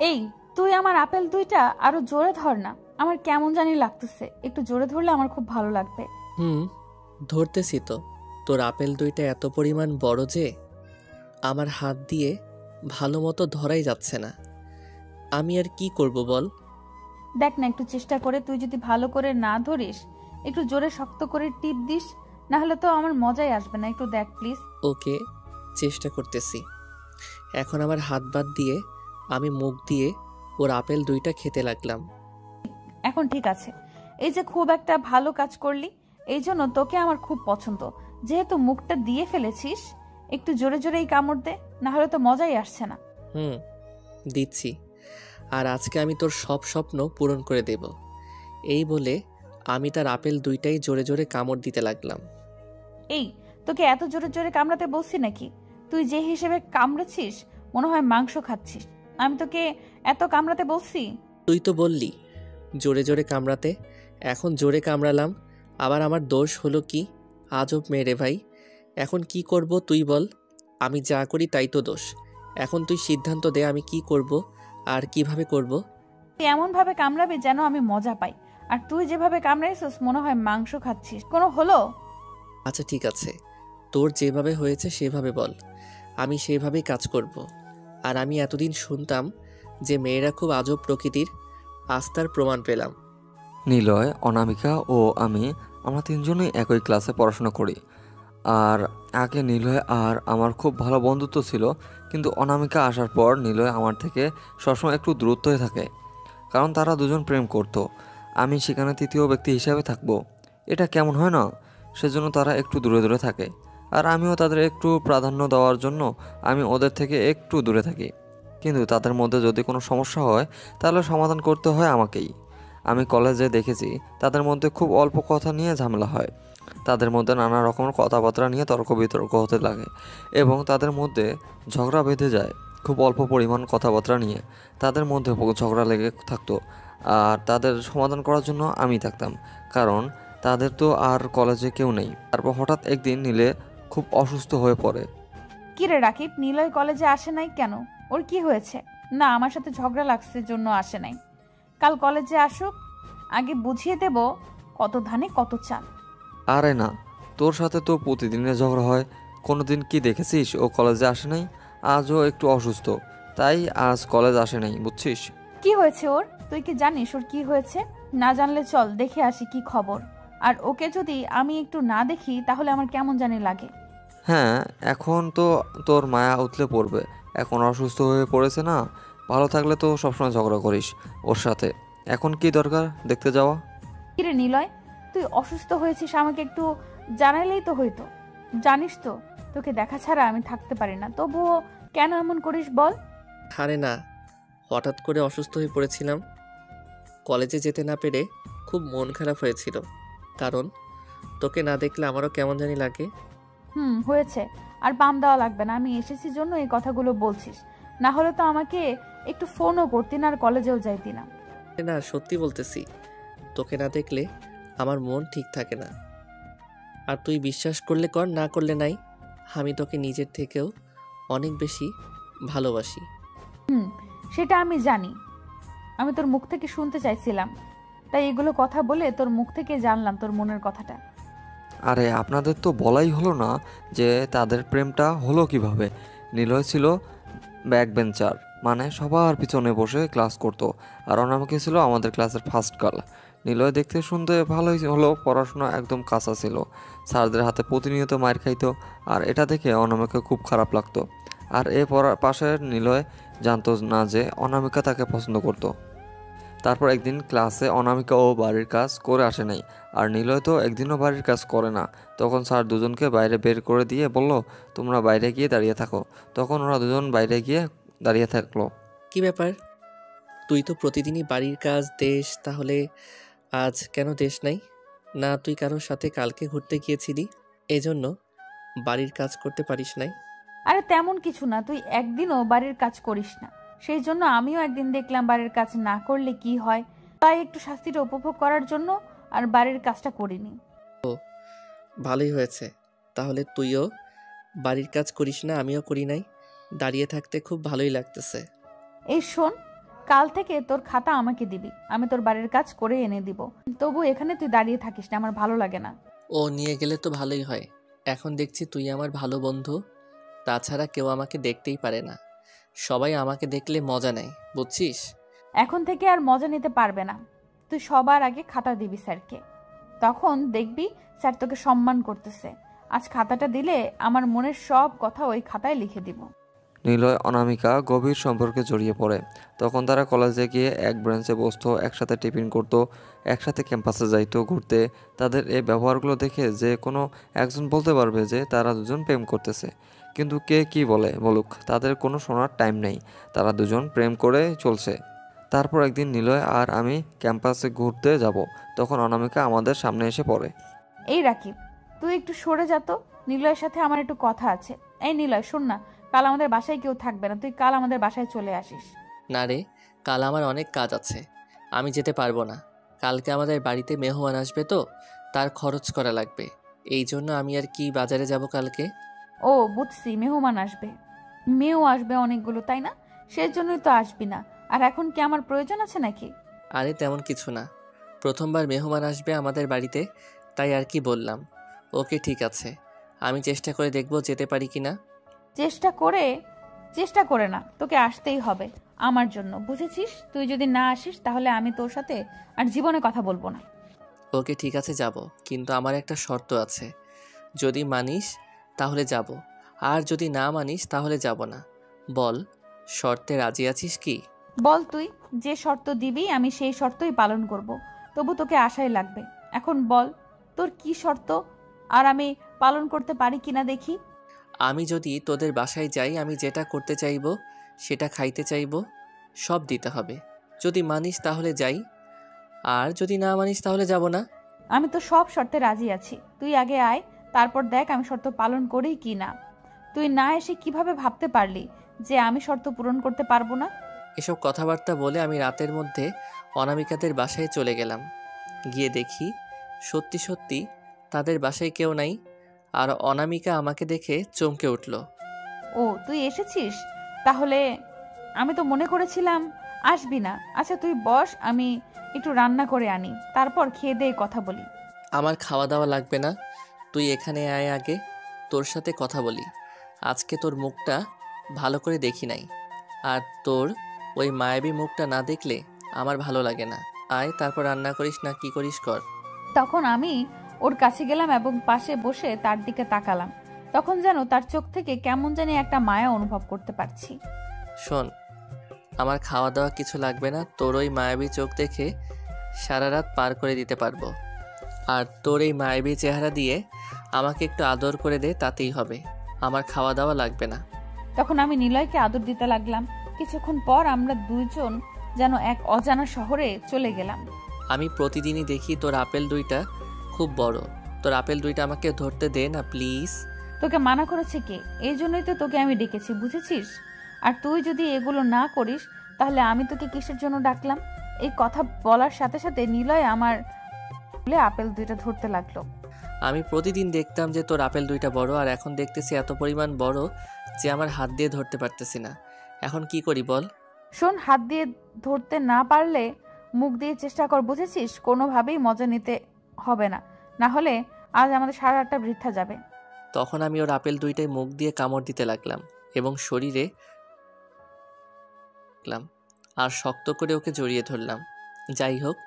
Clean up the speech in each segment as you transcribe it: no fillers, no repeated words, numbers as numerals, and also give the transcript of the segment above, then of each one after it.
এই, তুই আমার আপেল দুইটা আরো জোরে ধর না। আমার কেমন জানি লাগতেছে, একটু জোরে ধরলে আমার খুব ভালো লাগবে। ধরতেছি তো। তোর আপেল দুইটা এত পরিমাণ বড় যে আমার হাত দিয়ে ভালো মতো ধরাই যাচ্ছে না। আমি আর কি করব বল? দেখ না, একটু চেষ্টা করে, তুই যদি ভালো করে না ধরিস, একটু জোরে শক্ত করে টিপ দিস, না হলে তো আমার মজাই আসবে না। একটু দেখ প্লিজ। ওকে, চেষ্টা করতেছি। এখন আমার হাত বাদ দিয়ে আমি মুখ দিয়ে ওর আপেল দুইটা খেতে লাগলাম। এখন ঠিক আছে। এই যে খুব একটা ভালো কাজ করলি, এই জন্য তোকে আমার খুব পছন্দ। যেহেতু মুখটা দিয়ে ফেলেছিস, একটু জোরে জোরেই কামড় দে, না হলে তো মজাই আসছে না। দিচ্ছি। আর আজকে আমি তোর সব স্বপ্ন পূরণ করে দেব। এই বলে আমি তার আপেল দুইটাই জোরে জোরে কামড় দিতে লাগলাম। এই, তোকে এত জোরে জোরে কামড়াতে বলছি নাকি? তুই যে হিসেবে কামড়েছিস মনে হয় মাংস খাচ্ছিস। আমি তোকে এত কামড়াতে বলছি? তুই তো বললি জোরে জোরে কামড়াতে, এখন জোরে কামড়ালাম। আবার আমার দোষ হলো কি? আজব মেয়ে রে ভাই। এখন কি করব তুই বল? আমি যা করি তাই তো দোষ। এখন তুই সিদ্ধান্ত দে আমি কি করব আর কিভাবে করব। তুই এমন ভাবে কামড়াবি যেন আমি মজা পাই, আর তুই যেভাবে কামড়াইছিস মনে হয় মাংস খাচ্ছিস। কোনো হলো? আচ্ছা ঠিক আছে, তোর যেভাবে হয়েছে সেভাবে বল, আমি সেভাবেই কাজ করব। আর আমি এতদিন শুনতাম যে মেয়েরা খুব আজব প্রকৃতির, আজ তার প্রমাণ পেলাম। নিলয়, অনামিকা ও আমরা তিনজনই একই ক্লাসে পড়াশোনা করি। আর আগে নিলয় আর আমার খুব ভালো বন্ধুত্ব ছিল, কিন্তু অনামিকা আসার পর নিলয় আমার থেকে সবসময় একটু দূরত্ব হয়ে থাকে, কারণ তারা দুজন প্রেম করত। আমি সেখানে তৃতীয় ব্যক্তি হিসাবে থাকবো, এটা কেমন হয় না? সেজন্য তারা একটু দূরে দূরে থাকে, আর আমিও তাদের একটু প্রাধান্য দেওয়ার জন্য আমি ওদের থেকে একটু দূরে থাকি। কিন্তু তাদের মধ্যে যদি কোনো সমস্যা হয় তাহলে সমাধান করতে হয় আমাকেই। আমি কলেজে দেখেছি তাদের মধ্যে খুব অল্প কথা নিয়ে ঝামেলা হয়, তাদের মধ্যে নানা রকমের কথাবার্তা নিয়ে তর্ক বিতর্ক হতে লাগে এবং তাদের মধ্যে ঝগড়া বেঁধে যায় খুব অল্প পরিমাণ কথাবার্তা নিয়ে। তাদের মধ্যে ঝগড়া লেগে থাকতো, আর তাদের সমাধান করার জন্য আমি থাকতাম, কারণ তাদের তো আর কলেজে কেউ নেই। তারপর হঠাৎ একদিন নীলে খুব অসুস্থ হয়ে পড়ে। কিরে রাকিব, নিলয় কলেজে আসে নাই কেন? ওর কি হয়েছে? না, আমার সাথে ঝগড়া লাগছে জন্য আসে নাই। কাল কলেজে আসুক, আগে বুঝিয়ে দেব কত ধানে কত চাল। আরে না, তোর সাথে তো প্রতিদিনের ঝগড়া হয়, কোনোদিন কি দেখেছিস ও কলেজে আসে নাই? আজও একটু অসুস্থ, তাই আজ কলেজ আসে নাই, বুঝছিস? কি হয়েছে ওর? তুই কি জানিস ওর কি হয়েছে? না জানলে চল দেখে আসি কি খবর। আর ওকে যদি আমি একটু না দেখি তাহলে আমার কেমন জানি লাগে। হ্যাঁ, এখন তো তোর মায়া উতলে পড়বে, এখন অসুস্থ হয়ে পড়েছে না। ভালো থাকলে তো সবসময় ঝগড়া করিস ওর সাথে, এখন কি দরকার দেখতে যাওয়া? কিরে নিলয়, তুই অসুস্থ হয়েছিস আমাকে একটু জানাইলেই তো হইতো। জানিস তো তোকে দেখা ছাড়া আমি থাকতে পারি না, তবুও কেন এমন করিস বল? আরে না, হঠাৎ করে অসুস্থ হয়ে পড়েছিলাম। কলেজে যেতে না পেরে খুব মন খারাপ হয়েছিল, কারণ তোকে না দেখলে আমারও কেমন জানি লাগে। হয়েছে। আর পাম দেওয়া লাগবে না, আমি এসেছি জন্য এই কথাগুলো বলছিস। না হলে তো আমাকে একটু ফোনও করতি না, আর কলেজেও যাইতি না। না, সত্যি বলতেছি, তোকে না দেখলে আমার মন ঠিক থাকে না। আর তুই বিশ্বাস করলে কর, না করলে নাই, আমি তোকে নিজের থেকেও অনেক বেশি ভালোবাসি। সেটা আমি জানি। আমি তোর মুখ থেকে শুনতে চাইছিলাম, তাই এগুলো কথা বলে তোর মুখ থেকে জানলাম তোর মনের কথাটা। আরে আপনাদের তো বলাই হলো না যে তাদের প্রেমটা হলো কিভাবে। নিলয় ছিল ব্যাক বেঞ্চার, মানে সবার পিছনে বসে ক্লাস করতো, আর অনামিকা ছিল আমাদের ক্লাসের ফার্স্ট গার্ল। নিলয় দেখতে শুনতে ভালোই হলো, পড়াশোনা একদম কাঁচা ছিল, স্যারদের হাতে প্রতিনিয়ত মার খাইতো, আর এটা দেখে অনামিকা খুব খারাপ লাগতো। আর পাশের নিলয় জানতো না যে অনামিকা তাকে পছন্দ করতো। তারপর একদিন ক্লাসে অনামিকা ও বাড়ির কাজ করে আসে নাই, আর নিলয় তো একদিনও বাড়ির কাজ করে না। তখন স্যার দুজনকে বাইরে বের করে দিয়ে বলল, তোমরা বাইরে গিয়ে দাঁড়িয়ে থাকো। তখন ওরা দুজন বাইরে গিয়ে দাঁড়িয়ে থাকলো। কি ব্যাপার, তুই তো প্রতিদিনই বাড়ির কাজ দেশ, তাহলে আজ কেন দেশ নাই? না তুই কারোর সাথে কালকে ঘুরতে গিয়েছিলি, এজন্য বাড়ির কাজ করতে পারিস নাই? আরে তেমন কিছু না, তুই একদিনও বাড়ির কাজ করিস না, সেই জন্য আমিও একদিন দেখলাম বাড়ির কাজ না করলে কি হয়, তাই একটু শাস্তিটা উপভোগ করার জন্য আর বাড়ির কাজটা করিনি। ভালোই হয়েছে, তাহলে তুইও বাড়ির কাজ করিস না, আমিও করি নাই। দাঁড়িয়ে থাকতে খুব ভালোই লাগতেছে। এই শোন, কাল থেকে তোর খাতা আমাকে দিবি, আমি তোর বাড়ির কাজ করে এনে দিব। তবু এখানে তুই দাঁড়িয়ে থাকিস না, আমার ভালো লাগে না। ও নিয়ে গেলে তো ভালোই হয়। এখন দেখছি তুই আমার ভালো বন্ধু, তাছাড়া কেউ আমাকে দেখতেই পারে না। সবাই আমাকে দেখলে মজা নেয়, বুঝছিস? এখন থেকে আর মজা নিতে পারবে না। তুই সবার আগে খাতা দিবি স্যারকে, তখন দেখবি স্যার তোকে সম্মান করতেছে। আজ খাতাটা দিলে আমার মনের সব কথা ওই খাতায় লিখে দিব। নিলয় অনামিকা গভীর সম্পর্কে জড়িয়ে পড়ে। তখন তারা কলেজে গিয়ে এক ব্রেঞ্চে বসতো, একসাথে টিফিন করতো, একসাথে ক্যাম্পাসে যাইতো ঘুরতে। তাদের এই ব্যবহারগুলো দেখে যে কোনো একজন বলতে পারবে যে তারা দুজন প্রেম করতেছে। কিন্তু কে কি বলুক, তাদের কোনো শোনার টাইম নেই। তারা দুজন প্রেম করে চলছে। তারপর একদিন নিলয় আর আমি ক্যাম্পাসে ঘুরতে যাব। তখন অনামিকা আমাদের সামনে এসে পড়ে। এই রাকিব, তুই একটু সরে যা তো, নিলয়ের সাথে আমার একটু কথা আছে। এই নিলয়, শোন না, কাল আমাদের বাসায় কেউ থাকবে না, তুই কাল আমাদের বাসায় চলে আসিস। না রে, কাল আমার অনেক কাজ আছে, আমি যেতে পারবো না। কালকে আমাদের বাড়িতে মেহমান আসবে তো, তার খরচ করা লাগবে। এই জন্য আমি আর কি বাজারে যাব কালকে। ও বুঝছি, মেহমান আসবে, মেয়েও আসবে অনেকগুলো, তাই না? সেজন্যই তো আসবি না। আর এখন কি আমার প্রয়োজন আছে নাকি? আরে তেমন কিছু না, প্রথমবার মেহমান আসবে আমাদের বাড়িতে, তাই আর কি বললাম। ওকে ঠিক আছে, আমি চেষ্টা করে দেখব যেতে পারি কি না। চেষ্টা করে না, তোকে আসতেই হবে আমার জন্য, বুঝেছিস? তুই যদি না আসিস তাহলে আমি তোর সাথে আর জীবনে কথা বলবো না। ওকে ঠিক আছে যাব, কিন্তু আমার একটা শর্ত আছে। যদি মানিস তাহলে যাব, আর যদি না মানিস তাহলে যাব না। বল, শর্তে রাজি আছিস কি? বল, তুই যে শর্ত দিবি আমি সেই শর্তই পালন করব। তবু তোকে আশাই লাগবে। এখন বল, তোর কি শর্ত, আর আমি পালন করতে পারি কিনা দেখি। আমি যদি তোদের বাসায় যাই, আমি যেটা করতে চাইবো, সেটা খাইতে চাইবো, সব দিতে হবে। যদি মানিস তাহলে যাই, আর যদি না মানিস তাহলে যাব না। আমি তো সব শর্তে রাজি আছি, তুই আগে আয়, তারপর দেখ আমি শর্ত পালন করি কি না। তুই না এসে কিভাবে ভাবতে পারলি যে আমি শর্ত পূরণ করতে পারবো না? এসব কথাবার্তা বলে আমি রাতের মধ্যে অনামিকাদের বাসায় চলে গেলাম। গিয়ে দেখি সত্যি সত্যি তাদের বাসায় কেউ নাই, আর অনামিকা আমাকে দেখে চমকে উঠল। ও তুই এসেছিস তাহলে, আমি তো মনে করেছিলাম আসবি না। আচ্ছা তুই বস, আমি একটু রান্না করে আনি, তারপর খেয়ে দিয়ে কথা বলি। আমার খাওয়া দাওয়া লাগবে না, তুই এখানে আয়, আগে তোর সাথে কথা বলি। আজকে তোর মুখটা ভালো করে দেখি নাই, আর তোর ওই মায়াবী মুখটা না দেখলে আমার ভালো লাগে না। আয়, তারপর রান্না করিস না কি করিস কর। তখন আমি ওর কাছে গেলাম এবং পাশে বসে তার দিকে তাকালাম। তখন যেন তার চোখ থেকে কেমন জানি একটা মায়া অনুভব করতে পারছি। শোন, আমার খাওয়া দাওয়া কিছু লাগবে না, তোর ওই মায়াবী চোখ দেখে সারা রাত পার করে দিতে পারবো। আর তোর এই মায়াবী চেহারা দিয়ে আমাকে একটু আদর করে দে, তাতেই হবে। আমার খাওয়া দাওয়া লাগবে না। তখন আমি নিলয়কে আদর দিতে লাগলাম। কিছুক্ষণ পর আমরা দুইজন যেন এক অজানা শহরে চলে গেলাম। আমি প্রতিদিনই দেখি তোর আপেল দুইটা খুব বড়, তোর আপেল দুইটা আমাকে ধরতে দে না প্লিজ। তোকে মানা করেছে কে? এই জন্যই তো তোকে আমি ডেকেছি, বুঝেছিস? আর তুই যদি এগুলো না করিস তাহলে আমি তোকে কিসের জন্য ডাকলাম? এই কথা বলার সাথে সাথে নিলয় আমার আপেল দুইটা ধরতে লাগলো। আমি প্রতিদিন দেখতাম যে তোর আপেল দুইটা বড়, আর এখন দেখতেছি এত পরিমাণ বড় যে আমার হাত দিয়ে ধরতে পারতেছি না। এখন কি করি বল? শোন, হাত দিয়ে ধরতে না পারলে মুখ দিয়ে চেষ্টা কর, বুঝেছিস? কোনোভাবেই মজা নিতে হবে না, না হলে আজ আমাদের সারা রাতটা বৃথা যাবে। তখন আমি ওর আপেল দুইটাই মুখ দিয়ে কামড় দিতে লাগলাম এবং শরীরে লাগলাম, আর শক্ত করে ওকে জড়িয়ে ধরলাম। যাই হোক,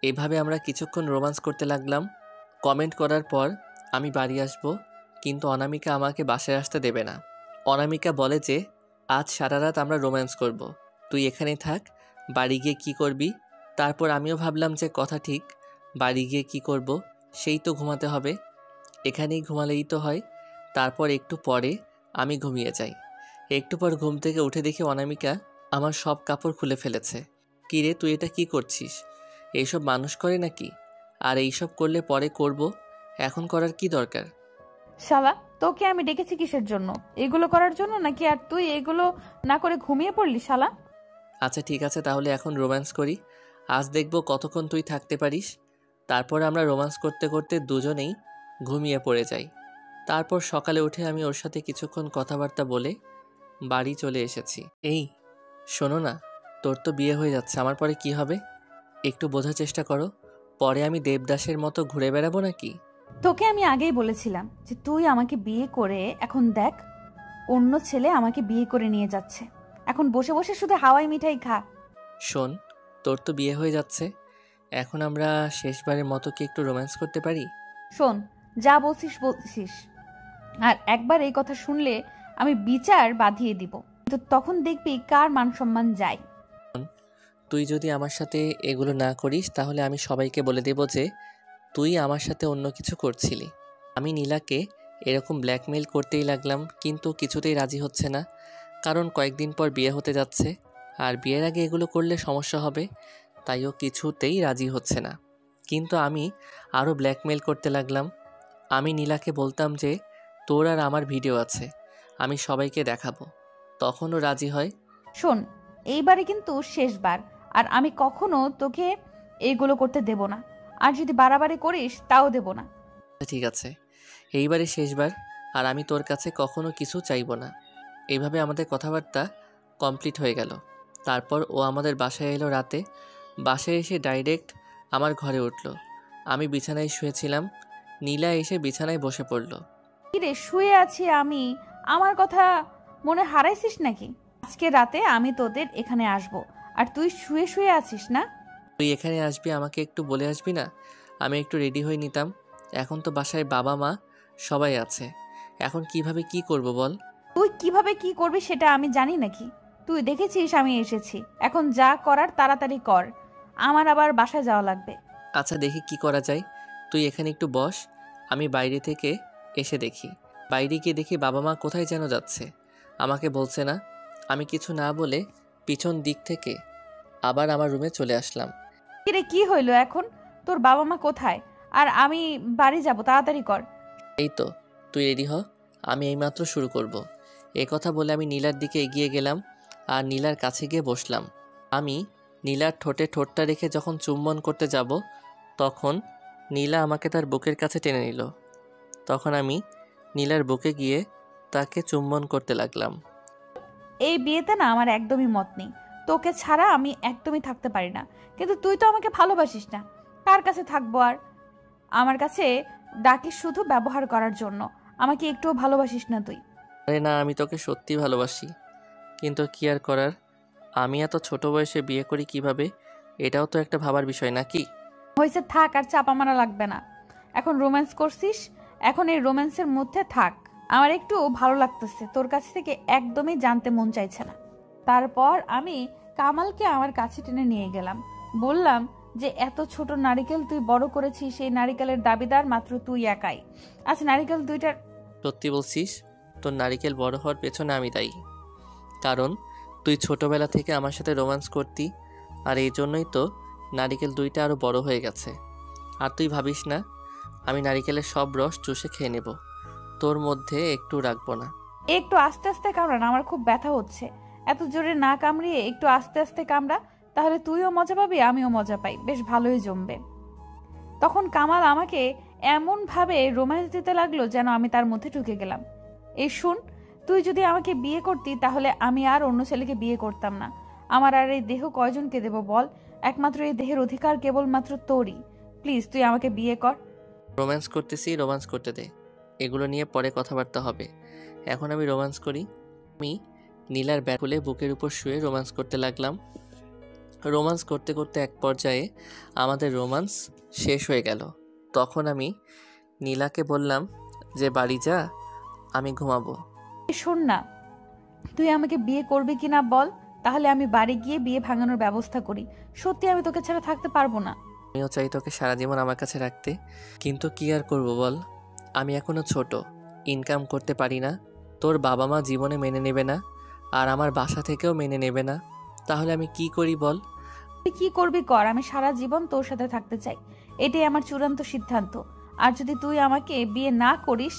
এইভাবে আমরা কিছুক্ষণ রোমান্স করতে লাগলাম। কমেন্ট করার পর আমি বাড়ি আসব, কিন্তু অনামিকা আমাকে বাসায় আসতে দেবে না। অনামিকা বলে যে আজ সারা রাত আমরা রোম্যান্স করব, তুই এখানেই থাক, বাড়ি গিয়ে কি করবি। তারপর আমিও ভাবলাম যে কথা ঠিক, বাড়ি গিয়ে কি করব, সেই তো ঘুমাতে হবে, এখানেই ঘুমালেই তো হয়। তারপর একটু পরে আমি ঘুমিয়ে যাই। একটু পর ঘুম থেকে উঠে দেখি অনামিকা আমার সব কাপড় খুলে ফেলেছে। কী রে, তুই এটা কি করছিস? এইসব মানুষ করে নাকি? আর এইসব করলে পরে করব, এখন করার কি দরকার? শালা, তোকে আমি ডেকেছি কিসের জন্য? এগুলো করার জন্য নাকি? আর তুই এগুলো না করে ঘুমিয়ে পড়লি শালা। আচ্ছা ঠিক আছে, তাহলে এখন রোম্যান্স করি। আজ দেখব কতক্ষণ তুই থাকতে পারিস। তারপর আমরা রোম্যান্স করতে করতে দুজনেই ঘুমিয়ে পড়ে যাই। তারপর সকালে উঠে আমি ওর সাথে কিছুক্ষণ কথাবার্তা বলে বাড়ি চলে এসেছি। এই শোনো না, তোর তো বিয়ে হয়ে যাচ্ছে, আমার পরে কি হবে? একটু বোঝার চেষ্টা করো। পরে আমি দেবদাসের মতো ঘুরে বেড়াবো নাকি? তোকে আমি আগেই বলেছিলাম যে তুই আমাকে বিয়ে করে এখন দেখ অন্য ছেলে আমাকে বিয়ে করে নিয়ে যাচ্ছে। এখন বসে বসে শুধু হাওয়াই মিঠাই খা। শোন, তোর তো বিয়ে হয়ে যাচ্ছে, এখন আমরা শেষবারের মতো কি একটু রোম্যান্স করতে পারি? শোন, যা বলছিস বলছিস, আর একবার এই কথা শুনলে আমি বিচার বাঁধিয়ে দিব, তো তখন দেখবি কার মান সম্মান যায়। তুই যদি আমার সাথে এগুলো না করিস তাহলে আমি সবাইকে বলে দেব যে তুই আমার সাথে অন্য কিছু করছিলি। আমি নীলাকে এরকম ব্ল্যাকমেইল করতেই লাগলাম, কিন্তু কিছুতেই রাজি হচ্ছে না, কারণ কয়েকদিন পর বিয়ে হতে যাচ্ছে, আর বিয়ের আগে এগুলো করলে সমস্যা হবে, তাই ও কিছুতেই রাজি হচ্ছে না। কিন্তু আমি আরও ব্ল্যাকমেইল করতে লাগলাম। আমি নীলাকে বলতাম যে তোর আর আমার ভিডিও আছে, আমি সবাইকে দেখাবো, তখনও রাজি হয়। শোন, এইবারে কিন্তু শেষবার, আর আমি কখনো তোকে এইগুলো করতে দেব না, আর যদি বাড়াবাড়ি করিস তাও দেব না। ঠিক আছে, এইবারে শেষবার, আর আমি তোর কাছে কখনো কিছু চাইবো না। এইভাবে আমাদের কথাবার্তা কমপ্লিট হয়ে গেল। তারপর ও আমাদের বাসায় এলো রাতে। বাসায় এসে ডাইরেক্ট আমার ঘরে উঠল। আমি বিছানায় শুয়েছিলাম, নীলা এসে বিছানায় বসে পড়ল। কিরে, শুয়ে আছি আমি, আমার কথা মনে হারাইছিস নাকি? আজকে রাতে আমি তোদের এখানে আসব, আর তুই শুয়ে শুয়ে আছিস না? তুই এখানে আসবি, আমাকে একটু বলে আসবি না? আমি একটু রেডি হয়ে নিতাম। এখন তো বাসায় বাবা মা সবাই আছে, এখন কিভাবে কি করব বল? তুই কিভাবে কি করবি সেটা আমি জানি নাকি? তুই দেখেছিস আমি এসেছি, এখন যা করার তাড়াতাড়ি কর, আমার আবার বাসায় যাওয়া লাগবে। আচ্ছা, দেখি কি করা যায়। তুই এখানে একটু বস, আমি বাইরে থেকে এসে দেখি। বাইরে গিয়ে দেখি বাবা মা কোথায় যেন যাচ্ছে, আমাকে বলছে না। আমি কিছু না বলে পিছন দিক থেকে আবার আমার রুমে চলে আসলাম। কিরে, কি হইলো এখন? তোর বাবা মা কোথায়? আর আমি বাড়ি যাব, তাড়াতাড়ি কর। এই তো, তুই রেডি হ, আমি এইমাত্র শুরু করব। এ কথা বলে আমি নীলার দিকে এগিয়ে গেলাম আর নীলার কাছে গিয়ে বসলাম। আমি নীলার ঠোঁটে ঠোঁটটা রেখে যখন চুম্বন করতে যাব, তখন নীলা আমাকে তার বুকের কাছে টেনে নিল। তখন আমি নীলার বুকে গিয়ে তাকে চুম্বন করতে লাগলাম। এই বিয়েতে না আমার একদমই মত নেই, তোকে ছাড়া আমি একদমই থাকতে পারি না। কিন্তু তুই তো আমাকে ভালোবাসিস না, কার কাছে থাকবো আর? আমার কাছে ডাকিস শুধু ব্যবহার করার জন্য, আমাকে একটুও ভালোবাসিস না তুই। আরে না, আমি তোকে সত্যি ভালোবাসি, কিন্তু কি আর করার, আমি এত ছোট বয়সে বিয়ে করি কিভাবে, এটাও তো একটা ভাবার বিষয় নাকি? হয়েছে, থাক, আর চাপা মারা লাগবে না। এখন রোম্যান্স করছিস, এখন এই রোম্যান্সের মধ্যে থাক। আমার একটু ভালো লাগতেছে, তোর কাছ থেকে একদমই জানতে মন চাইছে না। তারপর আমি কামালকে আমার কাছে টেনে নিয়ে গেলাম, বললাম যে এত ছোট নারিকেল তুই বড় করেছিস, সেই নারিকেলের দাবিদার মাত্র তুই একাই। আচ্ছা, নারিকেল দুইটার সত্যি বলছিস? তোর নারিকেল বড় হওয়ার পেছনে আমি দায়ী, কারণ তুই ছোটবেলা থেকে আমার সাথে রোম্যান্স করতি, আর এই জন্যই তো নারিকেল দুইটা আরও বড় হয়ে গেছে। আর তুই ভাবিস না আমি নারিকেলের সব রস চুষে খেয়ে নেব, তোর মধ্যে একটু রাখবো না। একটু আস্তে আস্তে কামড়ান, আমার খুব ব্যথা হচ্ছে। এত জোরে না কামড়িয়ে একটু আস্তে আস্তে কামড়া, তাহলে তুইও মজা পাবি, আমিও মজা পাই, বেশ ভালোই জমবে। তখন কামাল আমাকে এমন ভাবে রোম্যান্স দিতে লাগলো যেন আমি তার মধ্যে ঢুকে গেলাম। এই শুন, তুই যদি আমাকে বিয়ে করতি তাহলে আমি আর অন্য ছেলেকে বিয়ে করতাম না। আমার আর এই দেহ কয়জনকে দেব বল? একমাত্র এই দেহের অধিকার কেবলমাত্র তোরই। প্লিজ তুই আমাকে বিয়ে কর। রোম্যান্স করতেছি, রোম্যান্স করতে দে, এগুলো নিয়ে পরে কথাবার্তা হবে, এখন আমি রোম্যান্স করি। আমি নীলার ব্যাগ খুলে বুকের উপর শুয়ে রোম্যান্স করতে লাগলাম। রোম্যান্স করতে করতে এক পর্যায়ে আমাদের রোম্যান্স শেষ হয়ে গেল। তখন আমি নীলাকে বললাম যে বাড়ি যা, আমি ঘুমাবো। এই শোন না, তুই আমাকে বিয়ে করবি কিনা বল, তাহলে আমি বাড়ি গিয়ে বিয়ে ভাঙানোর ব্যবস্থা করি। সত্যি আমি তোকে ছাড়া থাকতে পারবো না। আমিও চাই তোকে সারা জীবন আমার কাছে রাখতে, কিন্তু কি আর করব বল, আমি এখনো ছোট, ইনকাম করতে পারি না, তোর বাবা মা জীবনে মেনে নেবে না, আর আমার বাসা থেকেও মেনে নেবে না, তাহলে আমি কি করি বল? তুই কি করবি কর, আমি সারা জীবন তোর সাথে থাকতে চাই, এটাই আমার চূড়ান্ত সিদ্ধান্ত। আর যদি তুই আমাকে বিয়ে না করিস,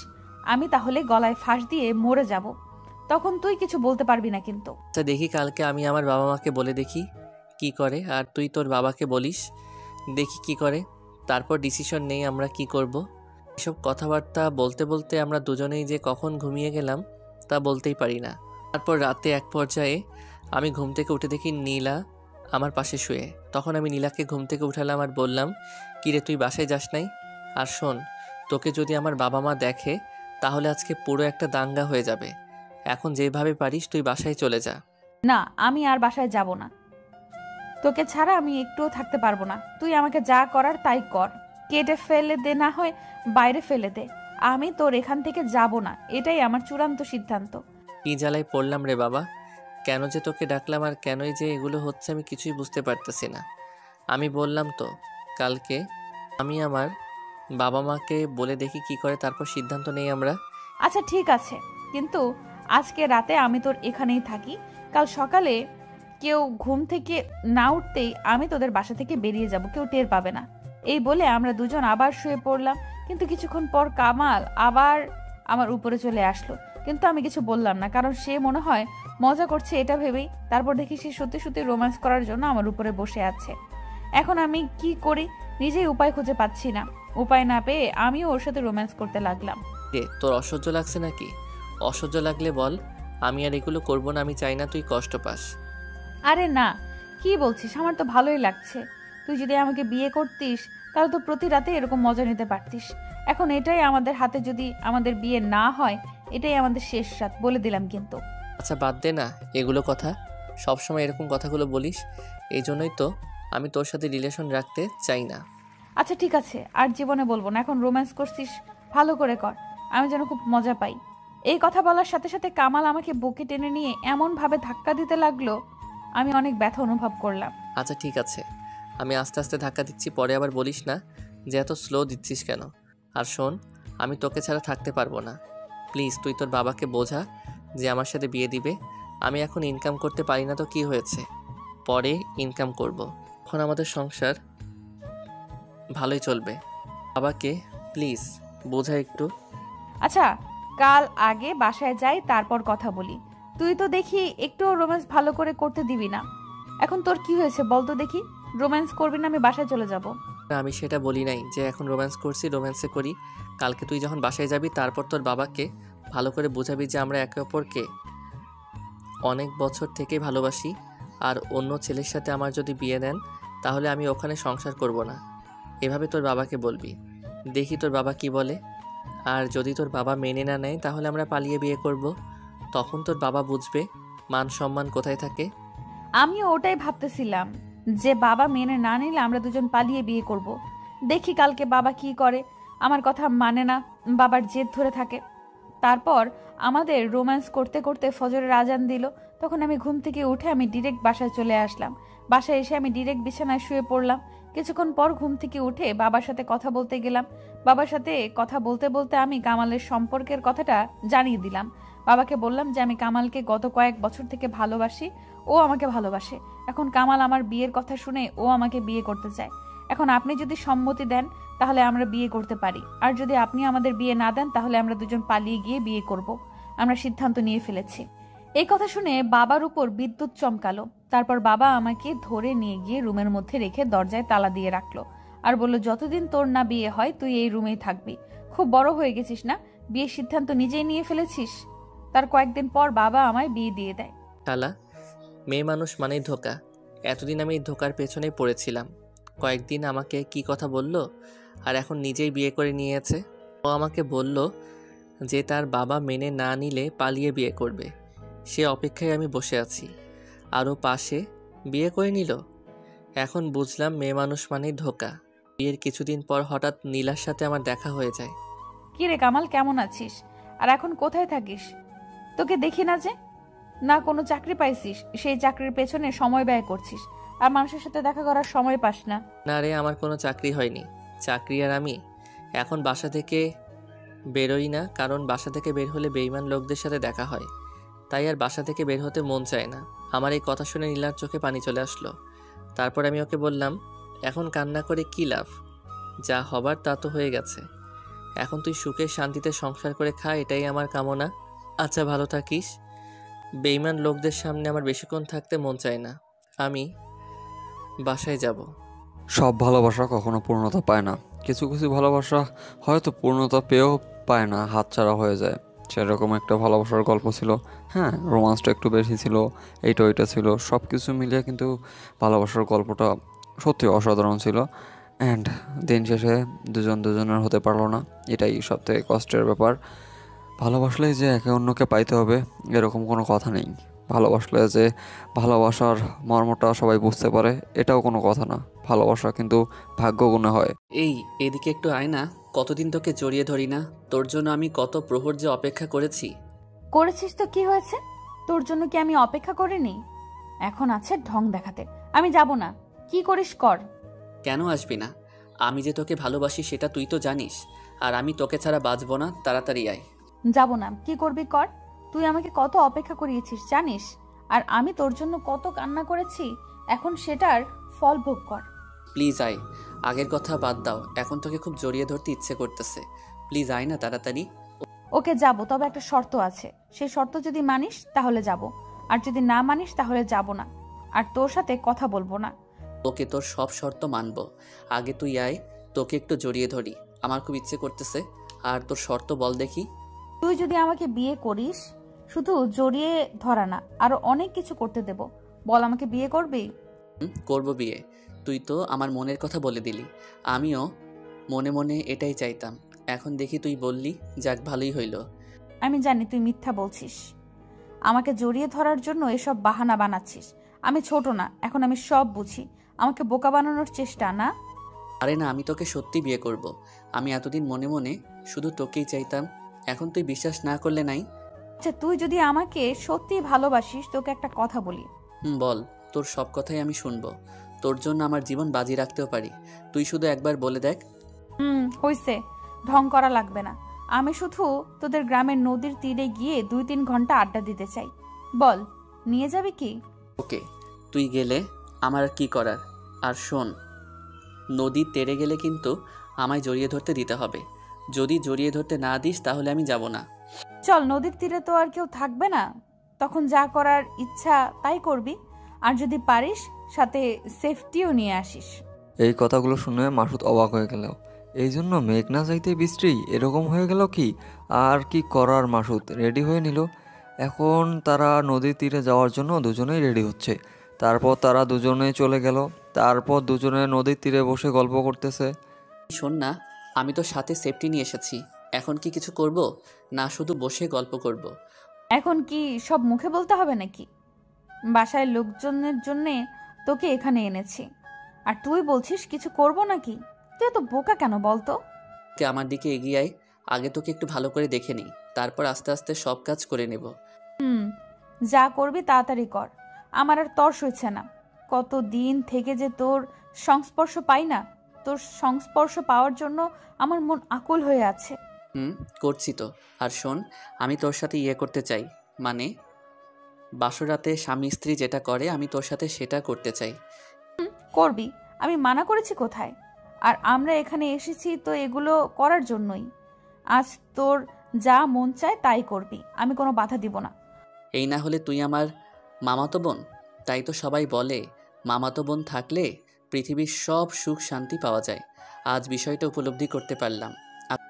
আমি তাহলে গলায় ফাঁস দিয়ে মরে যাব, তখন তুই কিছু বলতে পারবি না কিন্তু। আচ্ছা দেখি, কালকে আমি আমার বাবা মাকে বলে দেখি কি করে, আর তুই তোর বাবাকে বলিস, দেখি কি করে, তারপর ডিসিশন নেই আমরা কি করব। এসব কথাবার্তা বলতে বলতে আমরা দুজনেই যে কখন ঘুমিয়ে গেলাম তা বলতেই পারি না। তারপর রাতে এক পর্যায়ে আমি ঘুম থেকে উঠে দেখি নীলা আমার পাশে শুয়ে। তখন আমি নীলাকে ঘুম থেকে উঠালাম আর বললাম, কিরে তুই বাসায় যাস নাই? আর শোন, তোকে যদি আমার বাবা মা দেখে তাহলে আজকে পুরো একটা দাঙ্গা হয়ে যাবে। এখন যেভাবে পারিস তুই বাসায় চলে যা। না, আমি আর বাসায় যাব না। তোকে ছাড়া আমি একটুও থাকতে পারবো না। তুই আমাকে যা করার তাই কর, কেটে ফেলে দে, না হয় বাইরে ফেলে দে। আমি তোর এখান থেকে যাব না, এটাই আমার চূড়ান্ত সিদ্ধান্ত। কি জ্বালায় পড়লাম রে বাবা, কেন যে তোকে ডাকলাম আর কেনই যে এগুলো হচ্ছে আমি কিছুই বুঝতে পারতেছি না। আমি বললাম তো কালকে আমি আমার বাবা মাকে বলে দেখি কি করে, তারপর সিদ্ধান্ত নেই আমরা। আচ্ছা ঠিক আছে, কিন্তু আজকে রাতে আমি তোর এখানেই থাকি। কাল সকালে কেউ ঘুম থেকে না উঠতেই আমি তোদের বাসা থেকে বেরিয়ে যাব, কেউ টের পাবে না। এই বলে আমরা দুজন আবার শুয়ে পড়লাম। কিন্তু কিছুক্ষণ পর কামাল আবার আমার উপরে চলে আসলো, কিন্তু আমি কিছু বললাম না, কারণ সে মনে হয় মজা করছে এটা ভেবেই। তারপর দেখি সে সত্যি সত্যি রোম্যান্স করার জন্য আমার উপরে বসে আছে। এখন আমি কি করি নিজেই উপায় খুঁজে পাচ্ছি না। উপায় না পেয়ে আমিও ওর সাথে রোম্যান্স করতে লাগলাম। তোর অসহ্য লাগছে নাকি? অসহ্য লাগলে বল, আমি আর এগুলো করবো না। আমি চাই না তুই কষ্ট পাস। আরে না, কি বলছিস, আমার তো ভালোই লাগছে। তুই যদি আমাকে বিয়ে করতিস তাহলে তো প্রতি রাতে এরকম মজা নিতে পারতিস। এখন এটাই আমাদের হাতে, যদি আমাদের বিয়ে না হয় এটাই আমাদের শেষ রাত, বলে দিলাম কিন্তু। আচ্ছা বাদ দে না এগুলো কথা, সবসময় এরকম কথাগুলো বলিস। এই জন্যই তো আমি তোর সাথে রিলেশন রাখতে চাই না। আচ্ছা ঠিক আছে, আর জীবনে বলবো না। এখন রোম্যান্স করছিস, ভালো করে কর, আমি যেন খুব মজা পাই। এই কথা বলার সাথে সাথে কামাল আমাকে বুকে টেনে নিয়ে এমন ভাবে ধাক্কা দিতে লাগলো, আমি অনেক ব্যথা অনুভব করলাম। আচ্ছা ঠিক আছে, আমি আস্তে আস্তে ধাক্কা দিচ্ছি, পরে আবার বলিস না যে এত স্লো দিচ্ছিস কেন। আর শোন, আমি তোকে ছাড়া থাকতে পারবো না। প্লিজ তুই তোর বাবাকে বোঝা যে আমার সাথে বিয়ে দিবে। আমি এখন ইনকাম করতে পারি না তো কি হয়েছে, পরে ইনকাম করব। এখন আমাদের সংসার ভালোই চলবে। বাবাকে প্লিজ বোঝা একটু। আচ্ছা কাল আগে বাসায় যাই, তারপর কথা বলি। তুই তো দেখি একটু রোম্যান্স ভালো করে করতে দিবি না। এখন তোর কি হয়েছে বল তো দেখি, রোম্যান্স করবি না আমি বাসায় চলে যাব। না, আমি সেটা বলি নাই যে এখন রোম্যান্স করছি, রোম্যান্সে করি। কালকে তুই যখন বাসায় যাবি তারপর তোর বাবাকে ভালো করে বোঝাবি যে আমরা একে অপরকে অনেক বছর থেকে ভালোবাসি, আর অন্য ছেলের সাথে আমার যদি বিয়ে দেন তাহলে আমি ওখানে সংসার করব না। এভাবে তোর বাবাকে বলবি, দেখি তোর বাবা কি বলে। আর যদি তোর বাবা মেনে না নেয় তাহলে আমরা পালিয়ে বিয়ে করব। তখন তোর বাবা বুঝবে মান সম্মান কোথায় থাকে। আমিও ওটাই ভাবতেছিলাম যে বাবা মেনে না নিলে আমরা দুজন পালিয়ে বিয়ে করব। দেখি কালকে বাবা কি করে। আমার কথা মানে না, বাবার জেদ ধরে থাকে। তারপর আমাদের রোম্যান্স করতে করতে ফজরের আজান দিল। তখন আমি ঘুম থেকে উঠে আমি ডিরেক্ট বাসায় চলে আসলাম। বাসায় এসে আমি ডিরেক্ট বিছানায় শুয়ে পড়লাম। কিছুক্ষণ পর ঘুম থেকে উঠে বাবার সাথে কথা বলতে গেলাম। বাবার সাথে কথা বলতে বলতে আমি কামালের সম্পর্কের কথাটা জানিয়ে দিলাম। বাবাকে বললাম যে আমি কামালকে গত কয়েক বছর থেকে ভালোবাসি, ও আমাকে ভালোবাসে। এখন কামাল আমার বিয়ের কথা শুনে ও আমাকে বিয়ে করতে চায়। এখন আপনি যদি সম্মতি দেন তাহলে আমরা বিয়ে করতে পারি, আর যদি আপনি আমাদের বিয়ে না দেন তাহলে আমরা দুজন পালিয়ে গিয়ে বিয়ে করব। আমরা সিদ্ধান্ত নিয়ে ফেলেছি। এই কথা শুনে বাবার উপর বিদ্যুৎ চমকালো। তারপর বাবা আমাকে ধরে নিয়ে গিয়ে রুমের মধ্যে রেখে দরজায় তালা দিয়ে রাখলো আর বলল, যতদিন তোর না বিয়ে হয় তুই এই রুমেই থাকবি। খুব বড় হয়ে গেছিস না, বিয়ের সিদ্ধান্ত নিজেই নিয়ে ফেলেছিস। তার কয়েকদিন পর বাবা আমায় বিয়ে দিয়ে দেয়। শালা, মেয়ে মানুষ মানেই ধোকা। এতদিন আমি এই ধোকার পেছনেই পড়েছিলাম। কয়েকদিন আমাকে কি কথা বলল, আর এখন নিজেই বিয়ে করে নিয়েছে। ও আমাকে বলল যে তার বাবা মেনে না নিলে পালিয়ে বিয়ে করবে। সে অপেক্ষায় আমি বসে আছি, আর ও পাশে বিয়ে করে নিল। এখন বুঝলাম মেয়ে মানুষ মানেই ধোকা। বিয়ের কিছুদিন পর হঠাৎ নীলার সাথে আমার দেখা হয়ে যায়। কি রে কামাল, কেমন আছিস? আর এখন কোথায় থাকিস? তোকে দেখি না যে। না কোনো চাকরি পাইছিস, সেই চাকরির পেছনে সময় ব্যয় করছিস, আর মানুষের সাথে দেখা করার সময় পাস না। না রে, আমার কোনো চাকরি হয়নি। চাকরি আর আমি এখন বাসা থেকে বেরোই না, কারণ বাসা থেকে বের হলে বেইমান লোকদের সাথে দেখা হয়। তাই আর বাসা থেকে বের হতে মন চায় না। আমার এই কথা শুনে নীলার চোখে পানি চলে আসলো। তারপর আমি ওকে বললাম, এখন কান্না করে কি লাভ? যা হবার তা তো হয়ে গেছে। এখন তুই সুখে শান্তিতে সংসার করে খা, এটাই আমার কামনা। আচ্ছা ভালো থাকিস। বেইমান লোকদের সামনে আমার বেশিক্ষণ থাকতে মন চায় না। আমি বাসায় যাব। সব ভালোবাসা কখনো পূর্ণতা পায় না। কিছু কিছু ভালোবাসা হয়তো পূর্ণতা পেয়েও পায় না, হাতছাড়া হয়ে যায়। সেরকম একটা ভালোবাসার গল্প ছিল। হ্যাঁ, রোমান্সটা একটু বেশি ছিল, এইটা ওইটা ছিল, সব কিছু মিলিয়ে কিন্তু ভালোবাসার গল্পটা সত্যি অসাধারণ ছিল। অ্যান্ড দিন শেষে দুজন দুজনের হতে পারলো না, এটাই সবথেকে কষ্টের ব্যাপার। ভালোবাসলেই যে একে অন্যকে পাইতে হবে এরকম কোনো কথা নেই। ভালোবাসলে যে ভালোবাসার মর্মটা সবাই বুঝতে পারে এটাও কোনো কথা না। ভালোবাসা কিন্তু ভাগ্য গুণে হয়। এই এদিকে একটু আয় না, কতদিন তোকে জড়িয়ে ধরি না। তোর জন্য আমি কত প্রহর যে অপেক্ষা করেছি। করেছিস তো কি হয়েছে? তোর জন্য কি আমি অপেক্ষা করিনি? এখন আছে ঢং দেখাতে। আমি যাব না। কি করিস কর। কেন আসবি না? আমি যে তোকে ভালোবাসি সেটা তুই তো জানিস, আর আমি তোকে ছাড়া বাঁচবো না। তাড়াতাড়ি আয়। যাব না। কি করবি কর। তুই আমাকে কত অপেক্ষা করিয়েছিস জানিস? আর আমি তোর জন্য কত কান্না করেছি। এখন সেটার ফল ভোগ কর। প্লিজ আয়। আগের কথা বাদ দাও, এখন তোকে খুব জড়িয়ে ধরতে ইচ্ছে করতেছে। প্লিজ আয় না তাড়াতাড়ি। ওকে যাব, তবে একটা শর্ত আছে। সেই শর্ত যদি মানিস তাহলে যাব, আর যদি না মানিস তাহলে যাব না, আর তোর সাথে কথা বলবো না। ওকে, তোর সব শর্ত মানব। আগে তুই আয়, তোকে একটু জড়িয়ে ধরি। আমার খুব ইচ্ছে করতেছে। আর তোর শর্ত বল দেখি। তুই যদি আমাকে বিয়ে করিস, শুধু জড়িয়ে ধরা না, আরো অনেক কিছু করতে দেব। বল, আমাকে বিয়ে করবি? করব বিয়ে। তুই তো আমার মনের কথা বলে দিলি। আমিও মনে মনে এটাই চাইতাম। এখন দেখি তুই বললি, যাক ভালোই হইল। আমি জানি তুই মিথ্যা বলছিস। আমাকে জড়িয়ে ধরার জন্য এসব বাহানা বানাচ্ছিস। আমি ছোট না, এখন আমি সব বুঝি। আমাকে বোকা বানানোর চেষ্টা না। আরে না, আমি তোকে সত্যি বিয়ে করব। আমি এতদিন মনে মনে শুধু তোকেই চাইতাম। এখন তুই বিশ্বাস না করলে নাই। আচ্ছা, তুই যদি আমাকে সত্যি ভালোবাসিস, তোকে একটা কথা বলি। বল, তোর সব কথাই আমি শুনবো। তোর জন্য আমার জীবন বাজি রাখতেও পারি। তুই শুধু একবার বলে দেখ। হইছে। ঢং করা লাগবে না। আমি শুধু তোদের গ্রামের নদীর তীরে গিয়ে 2-3 ঘন্টা আড্ডা দিতে চাই। বল, নিয়ে যাবি কি? ওকে, তুই গেলে আমার আর কি করার। আর শোন, নদী তেড়ে গেলে কিন্তু আমায় জড়িয়ে ধরতে দিতে হবে। যদি জড়িয়ে ধরতে না দিস তাহলে আমি যাব না। চল, নদীর তীরে তো আর কেউ থাকবে না। তখন যা করার ইচ্ছা তাই করবি। আর যদি পারিস, সাথে সেফটিও নিয়ে আসিস। এই কথাগুলো শুনে মাসুদ অবাক হয়ে গেল। এই জন্য মেঘ না চাইতে বৃষ্টি এরকম হয়ে গেল কি? আর কি করার, মাসুদ রেডি হয়ে নিল। এখন তারা নদীর তীরে যাওয়ার জন্য দুজনেই রেডি হচ্ছে। তারপর তারা দুজনেই চলে গেল। তারপর দুজনে নদীর তীরে বসে গল্প করতেছে। শোন না, আমি তো সাথে সেফটি নিয়ে এসেছি। এখন কি কিছু করব, না শুধু বসে গল্প করব? এখন কি সব মুখে বলতে হবে নাকি? বাসায় লোকজনের জন্যে তোকে এখানে এনেছি, আর তুই বলছিস কিছু করব নাকি? তুই এত বোকা কেন বলতো? কে আমার দিকে এগিয়ে আয়। আগে তোকে একটু ভালো করে দেখে নিই, তারপর আস্তে আস্তে সব কাজ করে নেব। যা করবি তাড়াতাড়ি কর। আমার আর তর সইছে না। কত দিন থেকে যে তোর সংস্পর্শ পাই না। তোর সংস্পর্শ পাওয়ার জন্য আমার মন আকুল হয়ে আছে। করছি তো। আর শোন, আমি তোর সাথে ইয়ে করতে চাই, মানে বাসরাতে স্বামী স্ত্রী যেটা করে আমি তোর সাথে সেটা করতে চাই। করবি? আমি মানা করেছি কোথায়? আর আমরা এখানে এসেছি তো এগুলো করার জন্যই। আজ তোর যা মন চায় তাই করবি, আমি কোনো বাধা দিব না। এই না হলে তুই আমার মামাতো বোন। তাই তো সবাই বলে, মামাতো বোন থাকলে পৃথিবীর সব সুখ শান্তি পাওয়া যায়। আজ বিষয়টা উপলব্ধি করতে পারলাম।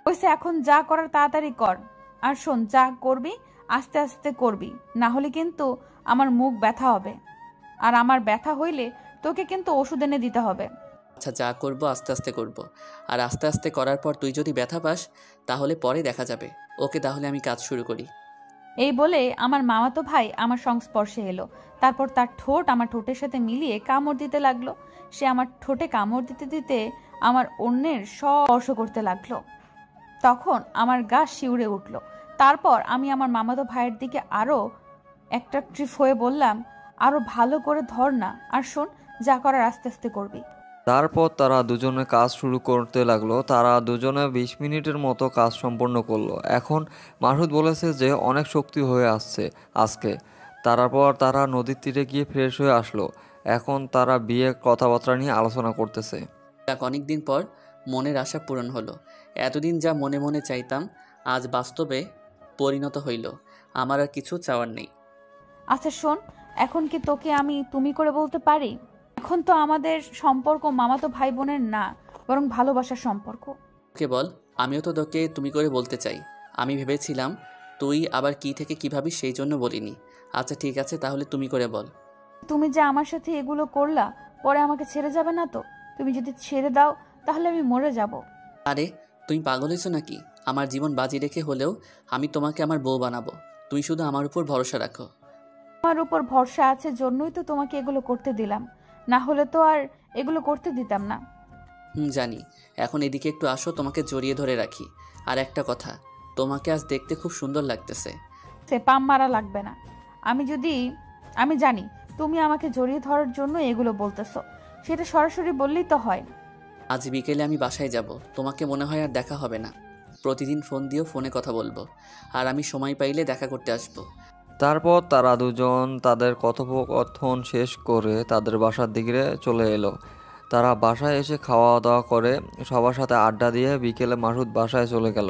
ওইসে, এখন যা করার তাড়াতাড়ি কর। আর শোন, যা করবি আস্তে আস্তে করবি, না হলে কিন্তু আমার মুখ ব্যথা হবে। আর আমার ব্যথা হইলে তোকে কিন্তু ওষুধ এনে দিতে হবে। আচ্ছা, যা করব আস্তে আস্তে করব। আর আস্তে আস্তে করার পর তুই যদি ব্যথা পাস তাহলে পরে দেখা যাবে। ওকে, তাহলে আমি কাজ শুরু করি। এই বলে আমার মামাতো ভাই আমার সংস্পর্শে এলো। তারপর তার ঠোঁট আমার ঠোঁটের সাথে মিলিয়ে কামড় দিতে লাগলো। সে আমার ঠোঁটে কামড় দিতে দিতে আমার অন্যের স্পর্শ করতে লাগলো। তখন আমার গা শিউরে উঠল। তারপর আমি আমার মামাতো ভাইয়ের দিকে আরো অ্যাট্রাকটিভ হয়ে বললাম, আরো ভালো করে ধর না। আর শোন, যা করার আস্তে আস্তে করবি। তারপর তারা দুজনে কাজ শুরু করতে লাগলো। তারা দুজনে 20 মিনিটের মতো কাজ সম্পন্ন করলো। এখন মাসুদ বলেছে যে অনেক শক্তি হয়ে আসছে আজকে। তারপর তারা নদীর তীরে গিয়ে ফ্রেশ হয়ে আসলো। এখন তারা বিয়ে কথাবার্তা নিয়ে আলোচনা করতেছে। যাক, অনেকদিন পর মনের আশা পূরণ হলো। এতদিন যা মনে মনে চাইতাম আজ বাস্তবে পরিণত হইল। আমার আর কিছু চাওয়ার নেই। আচ্ছা শোন, এখন কি তোকে আমি তুমি করে বলতে পারি? এখন তো আমাদের সম্পর্ক মামাতো ভাই বোনের না, বরং ভালোবাসার সম্পর্ক। ওকে বল, আমিও তো তোকে তুমি করে বলতে চাই। আমি ভেবেছিলাম তুই আবার কি থেকে কী ভাবিস সেই জন্য বলিনি। আচ্ছা ঠিক আছে, তাহলে তুমি করে বল। তুমি যে আমার সাথে এগুলো করলা, পরে আমাকে ছেড়ে যাবে না তো? তুমি যদি ছেড়ে দাও তাহলে আমি মরে যাব। আরে তুমি পাগল হয়েছো নাকি? আমার জীবন বাজি রেখে হলেও আমি তোমাকে আমার বউ বানাবো। তুই শুধু আমার উপর ভরসা রাখো। আমার উপর ভরসা আছে জন্যই তো তোমাকে এগুলো করতে দিলাম, না হলে তো আর এগুলো করতে দিতাম না। জানি। এখন এদিকে একটু আসো, তোমাকে জড়িয়ে ধরে রাখি। আর একটা কথা, তোমাকে আজ দেখতে খুব সুন্দর লাগতেছে। সে পাম মারা লাগবে না। আমি জানি তুমি আমাকে জড়িয়ে ধরার জন্য এগুলো বলতেছো, সেটা সরাসরি বললেই তো হয়। আজ বিকেলে আমি বাসায় যাব, তোমাকে মনে হয় আর দেখা হবে না। প্রতিদিন ফোন দিয়েও ফোনে কথা বলবো, আর আমি সময় পাইলে দেখা করতে আসবো। তারপর তারা দুজন তাদের কথোপকথন শেষ করে তাদের বাসার দিকে চলে এলো। তারা বাসায় এসে খাওয়া দাওয়া করে সবার সাথে আড্ডা দিয়ে বিকেলে মাসুদ বাসায় চলে গেল।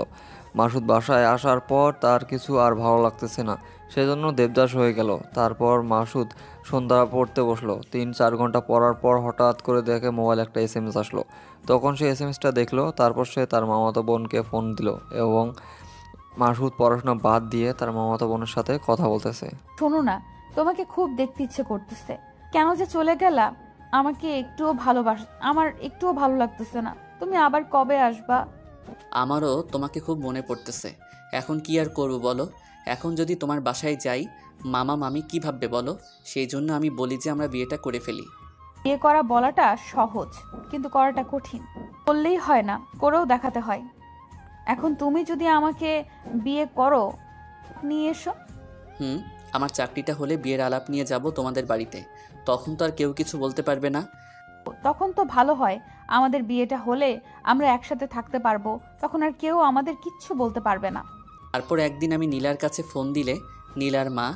মাসুদ বাসায় আসার পর তার কিছু আর ভালো লাগতেছে না, সেজন্য দেবদাস হয়ে গেল। তারপর মাসুদ সন্ধ্যা পড়তে বসলো। 3-4 ঘন্টা পড়ার পর হঠাৎ করে দেখে মোবাইল একটা SMS আসলো। তখন সে SMSটা দেখলো। তারপর সে তার মামাতো বোনকে ফোন দিল এবং মাসুদ পড়াশোনা বাদ দিয়ে তার মামাতো বোনের সাথে কথা বলতেছে। শোনো না, তোমাকে খুব দেখতে ইচ্ছে করতেছে। কেন যে চলে গেলা, আমার একটুও ভালো লাগতেছে না। তুমি আবার কবে আসবা? আমারও তোমাকে খুব মনে পড়তেছে। এখন কি আর করব বলো? এখন যদি তোমার বাসায় যাই, মামা মামি কি ভাববে বলো? সেই জন্য আমি বলি যে আমরা বিয়েটা করে ফেলি। বিয়ে করা বলাটা সহজ, কিন্তু করাটা কঠিন। বললেই হয় না, করেও দেখাতে হয়। এখন তুমি যদি আমাকে বিয়ে করো, নিয়ে এসো। আমার চাকরিটা হলে বিয়ের আলাপ নিয়ে যাব তোমাদের বাড়িতে। তখন তো আর কেউ কিছু বলতে পারবে না। তখন তো ভালো হয়। আমাদের বিয়েটা হলে আমরা একসাথে থাকতে পারবো, তখন আর কেউ আমাদের কিচ্ছু বলতে পারবে না। তারপর একদিন আমি নীলার কাছে ফোন দিলে নীলার মা,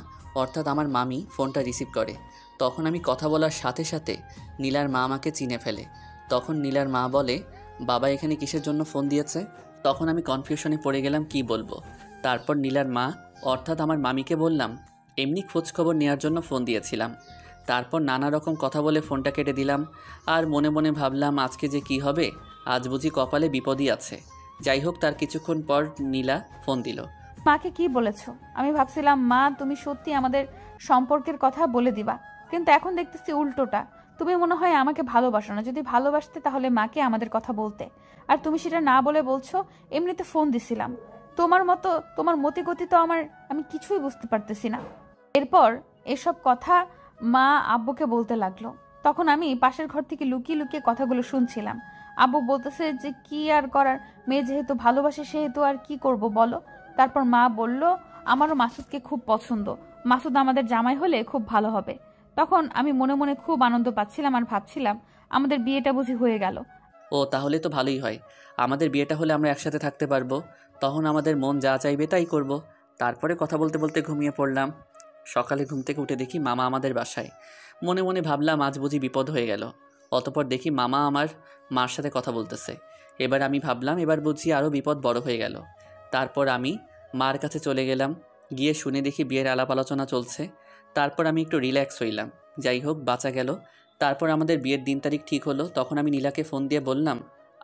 অর্থাৎ আমার মামি, ফোনটা রিসিভ করে। তখন আমি কথা বলার সাথে সাথে নীলার মা আমাকে চিনে ফেলে। তখন নীলার মা বলে, বাবা এখানে কিসের জন্য ফোন দিয়েছে? তখন আমি কনফিউশনে পড়ে গেলাম, কি বলবো। তারপর নীলার মা, অর্থাৎ আমার মামিকে বললাম, এমনি খোঁজখবর নেওয়ার জন্য ফোন দিয়েছিলাম। তারপর নানা রকম কথা বলে ফোনটা কেটে দিলাম। আর মনে মনে ভাবলাম, আজকে যে কি হবে, আজ বুঝি কপালে বিপদই আছে। যাই হোক, তার কিছুক্ষণ পর নীলা ফোন দিল। মাকে কি বলেছো? আমি ভাবছিলাম মা তুমি সত্যি আমাদের সম্পর্কের কথা বলে দিবা, কিন্তু এখন দেখতেছি উল্টোটা। তুমি মনে হয় আমাকে ভালোবাসো না। যদি ভালোবাসতে তাহলে মাকে আমাদের কথা বলতে। আর তুমি সেটা না বলে বলছো এমনিতে ফোন দিছিলাম। তোমার মতি গতি তো আমি কিছুই বুঝতে পারতেছি না। এরপর এসব কথা মা আব্বুকে বলতে লাগলো। তখন আমি পাশের ঘর থেকে লুকিয়ে লুকিয়ে কথাগুলো শুনছিলাম। আব্বু বলতেছে যে কি আর করার, মেয়ে যেহেতু ভালোবাসে সেহেতু আর কি করব বলো। তারপর মা বলল, আমারও মাসুদকে খুব পছন্দ, মাসুদ আমাদের জামাই হলে খুব ভালো হবে। তখন আমি মনে মনে খুব আনন্দ পাচ্ছিলাম আর ভাবছিলাম আমাদের বিয়েটা বুঝি হয়ে গেল। ও তাহলে তো ভালোই হয়। আমাদের বিয়েটা হলে আমরা একসাথে থাকতে পারবো। তখন আমাদের মন যা চাইবে তাই করব। তারপরে কথা বলতে বলতে ঘুমিয়ে পড়লাম। সকালে ঘুম থেকে উঠে দেখি মামা আমাদের বাসায়। মনে মনে ভাবলাম আজ বুঝি বিপদ হয়ে গেল। অতপর দেখি মামা আমার মার সাথে কথা বলতেছে। এবার আমি ভাবলাম এবার বুঝি আরও বিপদ বড় হয়ে গেল। তারপর আমি মার কাছে চলে গেলাম। গিয়ে শুনে দেখি বিয়ের আলাপ আলোচনা চলছে। তারপর আমি একটু রিল্যাক্স হইলাম। যাই হোক, বাঁচা গেল। তারপর আমাদের বিয়ের দিন তারিখ ঠিক হলো। তখন আমি নীলাকে ফোন দিয়ে বললাম,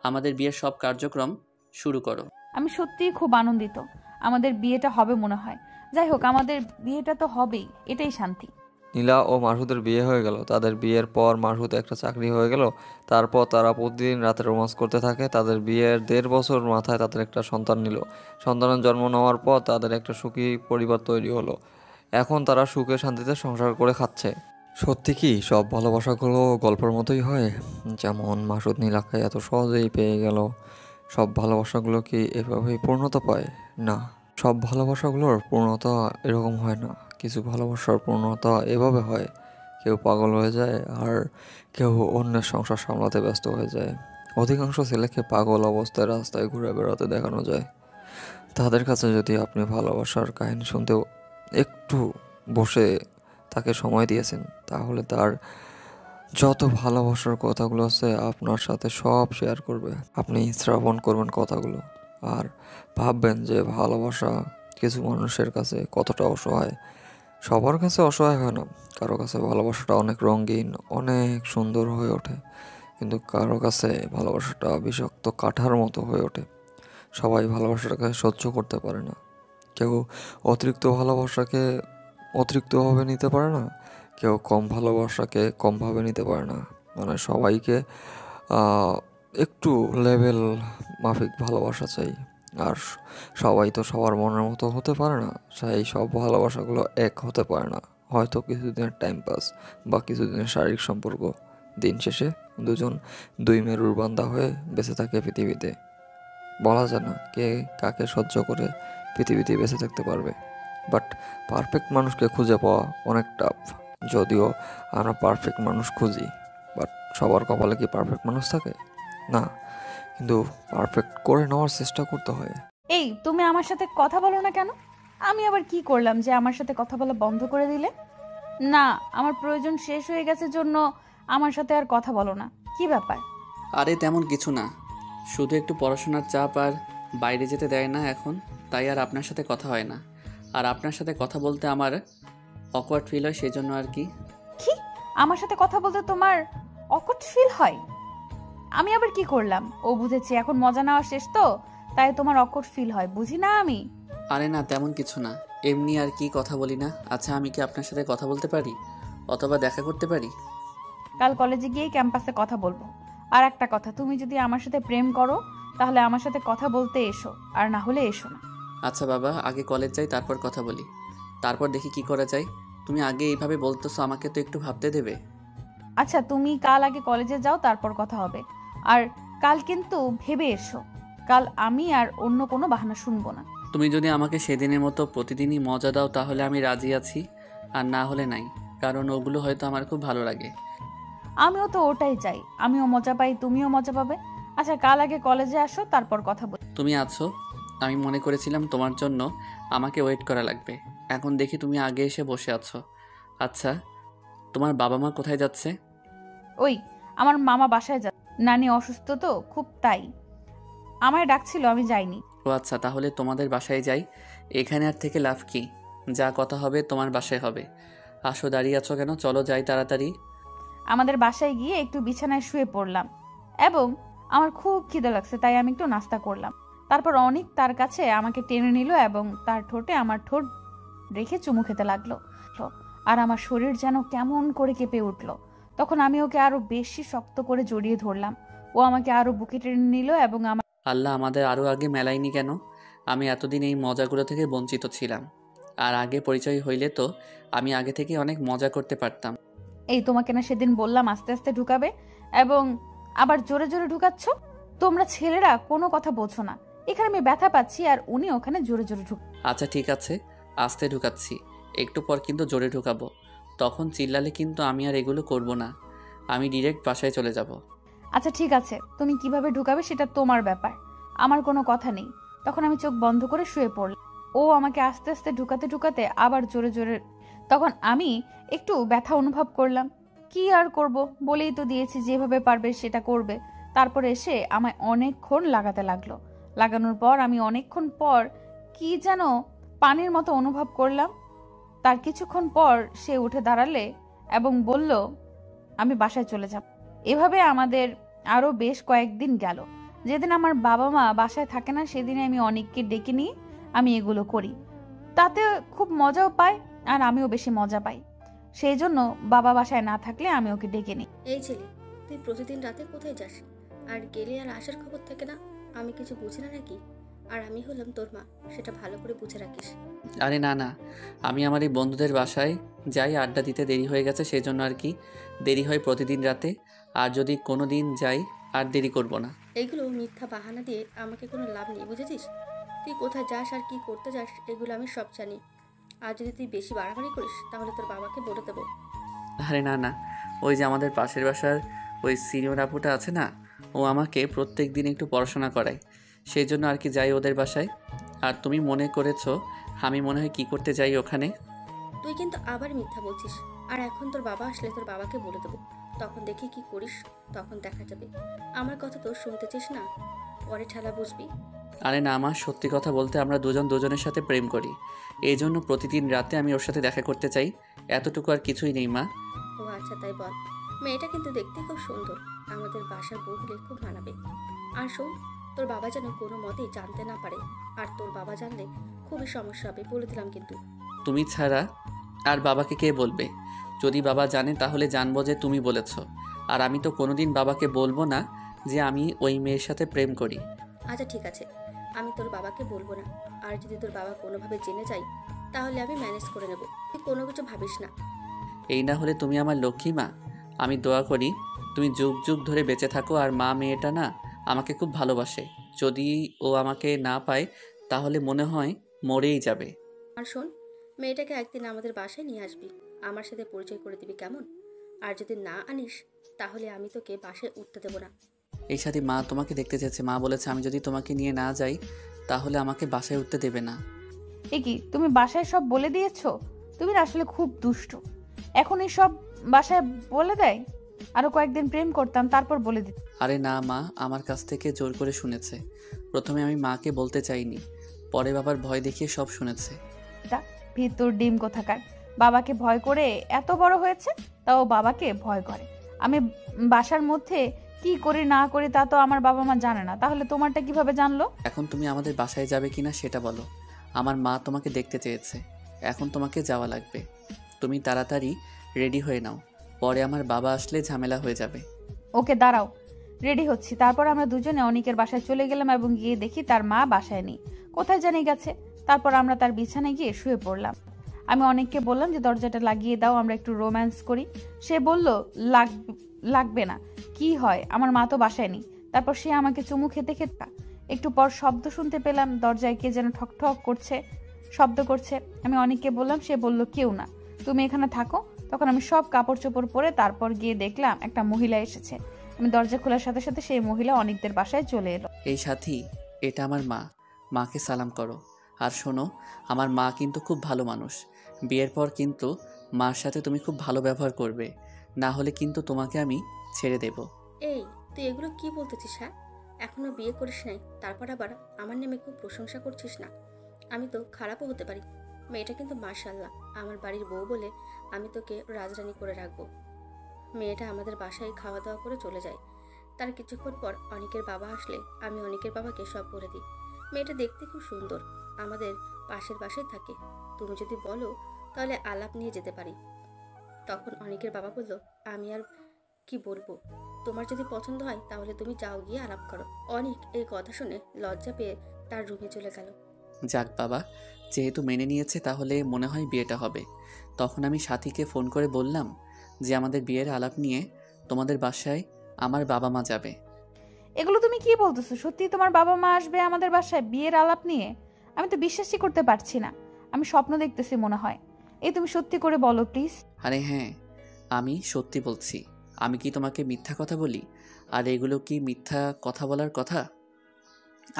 আমাদের বিয়ের সব কার্যক্রম শুরু করো। আমি সত্যিই খুব আনন্দিত। আমাদের বিয়েটা হবে মনে হয়। যাই হোক, আমাদের বিয়েটা তো হবেই, এটাই শান্তি। নীলা ও মাসুদের বিয়ে হয়ে গেল। তাদের বিয়ের পর মাসুদ একটা চাকরি হয়ে গেল। তারপর তারা প্রতিদিন রাতে রোমান্স করতে থাকে। তাদের বিয়ের 1.5 বছর মাথায় তাদের একটা সন্তান নিল। সন্তানের জন্ম নেওয়ার পর তাদের একটা সুখী পরিবার তৈরি হলো। এখন তারা সুখে শান্তিতে সংসার করে খাচ্ছে। সত্যি কি সব ভালোবাসাগুলো গল্পের মতোই হয়? যেমন মাসুদ নীলাকে এত সহজেই পেয়ে গেল। সব ভালোবাসাগুলো কি এভাবেই পূর্ণতা পায়? না, সব ভালোবাসাগুলোর পূর্ণতা এরকম হয় না। কিছু ভালোবাসার পূর্ণতা এভাবে হয়, কেউ পাগল হয়ে যায় আর কেউ অন্যের সংসার সামলাতে ব্যস্ত হয়ে যায়। অধিকাংশ ছেলেকে পাগল অবস্থায় রাস্তায় ঘুরে বেড়াতে দেখানো যায়। তাদের কাছে যদি আপনি ভালোবাসার কাহিনী শুনতেও একটু বসে তাকে সময় দিয়েছেন, তাহলে তার যত ভালোবাসার কথাগুলো আছে আপনার সাথে সব শেয়ার করবে। আপনি শ্রবণ করবেন কথাগুলো আর ভাববেন যে ভালোবাসা কিছু মানুষের কাছে কতটা অসহায়। সবার কাছে অসহায় হয় না, কারো কাছে ভালোবাসাটা অনেক রঙিন, অনেক সুন্দর হয়ে ওঠে, কিন্তু কারো কাছে ভালোবাসাটা বিষাক্ত কাঁঠার মতো হয়ে ওঠে। সবাই ভালোবাসাটাকে সহ্য করতে পারে না। কেউ অতিরিক্ত ভালোবাসাকে অতিরিক্তভাবে নিতে পারে না, কেউ কম ভালোবাসাকে কমভাবে নিতে পারে না। মানে সবাইকে একটু লেভেল মাফিক ভালোবাসা চাই। আর সবাই তো সবার মনের মতো হতে পারে না, সেই সব ভালোবাসাগুলো এক হতে পারে না। হয়তো কিছুদিনের টাইম পাস বা কিছুদিনের শারীরিক সম্পর্ক, দিন শেষে দুজন দুই মেরুর বান্ধা হয়ে বেঁচে থাকে পৃথিবীতে। বলা যায় না কে কাকে সহ্য করে পৃথিবীতে বেঁচে থাকতে পারবে। বাট পারফেক্ট মানুষকে খুঁজে পাওয়া অনেক টাফ। যদিও আমরা পারফেক্ট মানুষ খুঁজি, বাট সবার কপালে কি পারফেক্ট মানুষ থাকে? না, কিন্তু পারফেক্ট করে নেওয়ার চেষ্টা করতে হয়। এই তুমি আমার সাথে কথা বলো না কেন? আমি আবার কি করলাম যে আমার সাথে কথা বলা বন্ধ করে দিলে? না, আমার প্রয়োজন শেষ হয়ে গেছে জন্য আমার সাথে আর কথা বলো না। কি ব্যাপার? আরে তেমন কিছু না, শুধু একটু পড়াশোনার চাপ আর বাইরে যেতে দেয় না এখন, তাই আর আপনার সাথে কথা হয় না। আর আপনার সাথে কথা বলতে আমার অকওয়ার্ড ফিল হয়, সেই জন্য আর কি। কি? আমার সাথে কথা বলতে তোমার অকওয়ার্ড ফিল হয়? আমি আবার কি করলাম? ও বুঝেছি, এখন মজা নেওয়া শেষ তো, তাই তোমার অকওয়ার্ড ফিল হয়। বুঝি না আমি? আরে না, তেমন কিছু না, এমনি আর কি, কথা বলি না। আচ্ছা, আমি কি আপনার সাথে কথা বলতে পারি অথবা দেখা করতে পারি? কাল কলেজে গিয়ে ক্যাম্পাসে কথা বলবো। আর একটা কথা, তুমি যদি আমার সাথে প্রেম করো তাহলে আমার সাথে কথা বলতে এসো, আর না হলে এসো না। আচ্ছা বাবা, আগে কলেজ যাই, তারপর কথা বলি, তারপর দেখি কি করা যায়। তুমি আগে এইভাবে বলতেছো, আমাকে তো একটু ভাবতে দেবে। আচ্ছা, তুমি কাল আগে কলেজে যাও, তারপর কথা হবে। আর কাল কিন্তু ভেবে এসো, কাল আমি আর অন্য কোনো বাহানা শুনবো না। তুমি যদি আমাকে সেদিনের মতো প্রতিদিনই মজা দাও তাহলে আমি রাজি আছি, আর না হলে নাই, কারণ ওগুলো হয়তো আমার খুব ভালো লাগে। আমিও তো ওটাই চাই, আমিও মজা পাই, তুমিও মজা পাবে। আচ্ছা, কাল আগে কলেজে আসো, তারপর কথা বলি। তুমি আছো, আমি মনে করেছিলাম তোমার জন্য আমাকে ওয়েট করা লাগবে, এখন দেখি তুমি আগে এসে বসে আছো। আচ্ছা, তোমার বাবা মা কোথায় যাচ্ছে? ওই, আমার মামা বাসায় যা, নানি অসুস্থ তো খুব, তাই আমায় ডাকছিল, আমি যাইনি। ও আচ্ছা, তাহলে তোমাদের বাসায় যাই, এখানে আর থেকে লাভ কি? যা কথা হবে তোমার বাসায় হবে। আসো, দাঁড়িয়ে আছো কেন? চলো যাই তাড়াতাড়ি। আমাদের বাসায় গিয়ে একটু বিছানায় শুয়ে পড়লাম এবং আমার খুব খিদে লাগছে, তাই আমি একটু নাস্তা করলাম। তারপর অনেক তার কাছে আমাকে টেনে নিল এবং তার ঠোঁটে আমার ঠোঁট রেখে চুমু খেতে লাগলো। আর আমার শরীর যেন কেমন করে কেঁপে উঠল। তখন আমি ওকে আরো বেশি শক্ত করে জড়িয়ে ধরলাম। ও আমাকে আরো বুকে টেনে নিল এবং আমার আল্লাহ, আমাদের আরও আগে মেলায়নি কেন? আমি এতদিন এই মজাগুলো থেকে বঞ্চিত ছিলাম। আর আগে পরিচয় হইলে তো আমি আগে থেকে অনেক মজা করতে পারতাম। এই তোমাকে না সেদিন বললাম আস্তে আস্তে ঢুকাবে, এবং আবার জোরে জোরে ঢুকাচ্ছ। তোমরা ছেলেরা কোনো কথা বোঝো না। এখানে আমি ব্যথা পাচ্ছি আর উনি ওখানে জোরে জোরে ঢুক। আচ্ছা ঠিক আছে, আস্তে ঢুকাচ্ছি, একটু পর কিন্তু জোরে ঢুকাবো। তখন চিল্লালে কিন্তু আমি আর এগুলো করব না, আমি ডিরেক্ট বাসায় চলে যাব। আচ্ছা ঠিক আছে, তুমি কিভাবে ঢুকাবে সেটা তোমার ব্যাপার, আমার কোনো কথা নেই। তখন আমি চোখ বন্ধ করে শুয়ে পড়লাম। ও আমাকে আস্তে আস্তে ঢুকাতে ঢুকাতে আবার জোরে জোরে। তখন আমি একটু ব্যথা অনুভব করলাম। কি আর করব, বলেই তো দিয়েছি যেভাবে পারবে সেটা করবে। তারপরে এসে আমায় অনেকক্ষণ লাগাতে লাগলো। লাগানোর পর আমি অনেকক্ষণ পর কি যেন পানির মতো অনুভব করলাম। তার কিছুক্ষণ পর সে উঠে দাঁড়ালে এবং বলল, আমি বাসায় চলে যাব। এভাবে আমাদের আরো বেশ কয়েকদিন গেল। যেদিন আমার বাবা মা বাসায় থাকে না সেদিনে আমি অনেককে ডেকে নিয়ে আমি এগুলো করি। তাতে খুব মজাও পায় আর আমিও বেশি মজা পাই। সেই জন্য বাবা বাসায় না থাকলে আমি ওকে ডেকে নিই। এই ছেলে, তুই প্রতিদিন রাতে কোথায় যাস? আর গেলে আর আসার খবর থাকে না, আমি কিছু বুঝি না নাকি? আর আমি হলাম তোর মা, সেটা ভালো করে বুঝে রাখিস। আরে না না, আমি আমার এই বন্ধুদের বাসায় যাই, আড্ডা দিতে দেরি হয়ে গেছে সেজন্য আর কি। দেরি হয় প্রতিদিন রাতে, আর যদি কোনো দিন যাই আর দেরি করব না। এইগুলো মিথ্যা বাহানা দিয়ে আমাকে কোনো লাভ নেই, বুঝেছিস? তুই কোথায় যাস আর কি করতে যাস এগুলো আমি সব জানি। আর যদি তুই বেশি বাড়াবাড়ি করিস তাহলে তোর বাবাকে বলে দেবো। আরে না না, ওই যে আমাদের পাশের বাসার ওই সিনিয়র আপুটা আছে না, ও আমাকে প্রত্যেক দিন একটু পড়াশোনা করায়, সেই জন্য আর কি যাই ওদের বাসায়। আর তুমি মনে করেছো আমি মনে হয় কি করতে যাই ওখানে? তুই কিন্তু আবার মিথ্যা বলছিস। আর এখন তোর বাবা আসলে তোর বাবাকে বলে দেবো, তখন দেখি কি করিস, তখন দেখা যাবে। আমার কথা তো শুনতে চাস না, পরে ঠেলা বুঝবি। আরে না, আমার সত্যি কথা বলতে আমরা দুজন দুজনের সাথে প্রেম করি, এই জন্য প্রতিদিন রাতে আমি ওর সাথে দেখা করতে চাই, এতটুকু আর কিছুই নেই মা। ও আচ্ছা, তাই বল। মেয়েটা কিন্তু দেখতে খুব সুন্দর, আমাদের বাসার বউ হলে খুব মানাবে। আর শোন, তোর বাবা যেন কোনো মতেই জানতে না পারে, আর তোর বাবা জানলে খুবই সমস্যা হবে, বলে দিলাম কিন্তু। তুমি ছাড়া আর বাবাকে কে বলবে? যদি বাবা জানে তাহলে জানবো যে তুমি বলেছ। আর আমি তো কোনোদিন বাবাকে বলবো না যে আমি ওই মেয়ের সাথে প্রেম করি। আচ্ছা ঠিক আছে, আমি তোর বাবাকে বলবো না। আর যদি তোর বাবা কোনোভাবে জেনে যায় তাহলে আমি ম্যানেজ করে নেব, তুই কোনো কিছু ভাবিস না। এই না হলে তুমি আমার লক্ষ্মী মা। আমি দোয়া করি তুমি যুগ যুগ ধরে বেঁচে থাকো। আর মা মেয়েটা না আমাকে খুব ভালোবাসে। যদি ও আমাকে না পায় তাহলে মনে হয় মরেই যাবে। আর শোন, মেয়েটাকে একদিন আমাদের বাসায় নিয়ে আসবি, আমার সাথে পরিচয় করে দিবি, কেমন? আর যদি না আনিস তাহলে আমি তোকে বাসায় উঠতে দেবো না। এই সাথে মা তোমাকে দেখতে চেয়েছে। মা বলেছে আমি যদি তোমাকে নিয়ে না যাই তাহলে আমাকে বাসায় উঠতে দেবে না। এ কি, তুমি বাসায় সব বলে দিয়েছো? তুমি না আসলে খুব দুষ্ট। এখন এই সব বাসায় বলে দেয়? আরো কয়েকদিন প্রেম করতাম, তারপর বলে দিত। আরে না মা, আমার কাছ থেকে জোর করে শুনেছে। প্রথমে আমি মাকে বলতে চাইনি, পরে বাবার ভয় দেখিয়ে সব শুনেছে। ভিতর ডিম কোথাকার, বাবাকে ভয় করে এত বড় হয়েছে, তাও বাবাকে ভয় করে। আমি বাসার মধ্যে কি করি না করি তা তো আমার বাবা মা জানে না, তাহলে তোমারটা কিভাবে জানলো? এখন তুমি আমাদের বাসায় যাবে কিনা সেটা বলো। আমার মা তোমাকে দেখতে চেয়েছে, এখন তোমাকে যাওয়া লাগবে। তুমি তাড়াতাড়ি রেডি হয়ে নাও, পরে আমার বাবা আসলে ঝামেলা হয়ে যাবে। ওকে দাঁড়াও, রেডি হচ্ছি। তারপর আমরা দুজনে অনিকের বাসায় চলে গেলাম এবং গিয়ে দেখি তার মা বাসায় নেই, কোথায় জানি গেছে। তারপর আমরা তার বিছানায় গিয়ে শুয়ে পড়লাম। আমি অনেককে বললাম যে দরজাটা লাগিয়ে দাও, আমরা একটু রোম্যান্স করি। সে বলল লাগবে না, কি হয়, আমার মা তো বাসায় নেই। তারপর সে আমাকে চুমু খেতে খেতে একটু পর শব্দ শুনতে পেলাম, দরজায় কে যেন ঠক ঠক করছে, শব্দ করছে। আমি অনেককে বললাম, সে বলল কেউ না, তুমি এখানে থাকো। তখন আমি সব কাপড় চোপড় পরে তারপর গিয়ে দেখলাম একটা মহিলা এসেছে। আমি দরজা খোলার সাথে সাথে সেই মহিলা অনেকদের বাসায় চলে এলো। এই সাথী, এটা আমার মা, মাকে সালাম করো। আর শোনো, আমার মা কিন্তু খুব ভালো মানুষ। বিয়ের পর কিন্তু মার সাথে তুমি খুব ভালো ব্যবহার করবে, না হলে কিন্তু তোমাকে আমি ছেড়ে দেব। এই, তুই এগুলো কি বলতেছিস? হ্যাঁ, এখনো বিয়ে করিস নাই, তারপর আবার আমার নামে খুব প্রশংসা করছিস না? আমি তো খারাপও হতে পারি, মেয়েটা কিন্তু মাশাআল্লাহ আমার বাড়ির বউ বলে আমি তোকে রাজরানী করে রাখবো। মেয়েটা আমাদের বাসায় খাওয়া দাওয়া করে চলে যায়। তার কিছুক্ষণ পর অনিকের বাবা আসলে আমি অনিকের বাবাকে সব বলে দিই। মেয়েটা দেখতে খুব সুন্দর, আমাদের পাশের বাসায় থাকে। তুমি যদি বলো তাহলে আলাপ নিয়ে যেতে পারি। তখন অনিকের বাবা বলল, আমি আর কি বলবো, তোমার যদি পছন্দ হয় তাহলে তুমি যাও, গিয়ে আলাপ করো। অনিক এই কথা শুনে লজ্জা পেয়ে তার রুমে চলে গেল। যাক বাবা, যেহেতু মেনে নিয়েছে তাহলে মনে হয় বিয়েটা হবে। তখন আমি সাথীকে ফোন করে বললাম যে আমাদের বিয়ের আলাপ নিয়ে তোমাদের বাসায় আমার বাবা মা যাবে। এগুলো তুমি কি বলতেছো? সত্যি তোমার বাবা মা আসবে আমাদের বাসায় বিয়ের আলাপ নিয়ে? আমি তো বিশ্বাসই করতে পারছি না, আমি স্বপ্ন দেখতেছি মনে হয়। এই তুমি সত্যি করে বলো প্লিজ। আরে হ্যাঁ, আমি সত্যি বলছি। আমি কি তোমাকে মিথ্যা কথা বলি? আর এগুলো কি মিথ্যা কথা বলার কথা?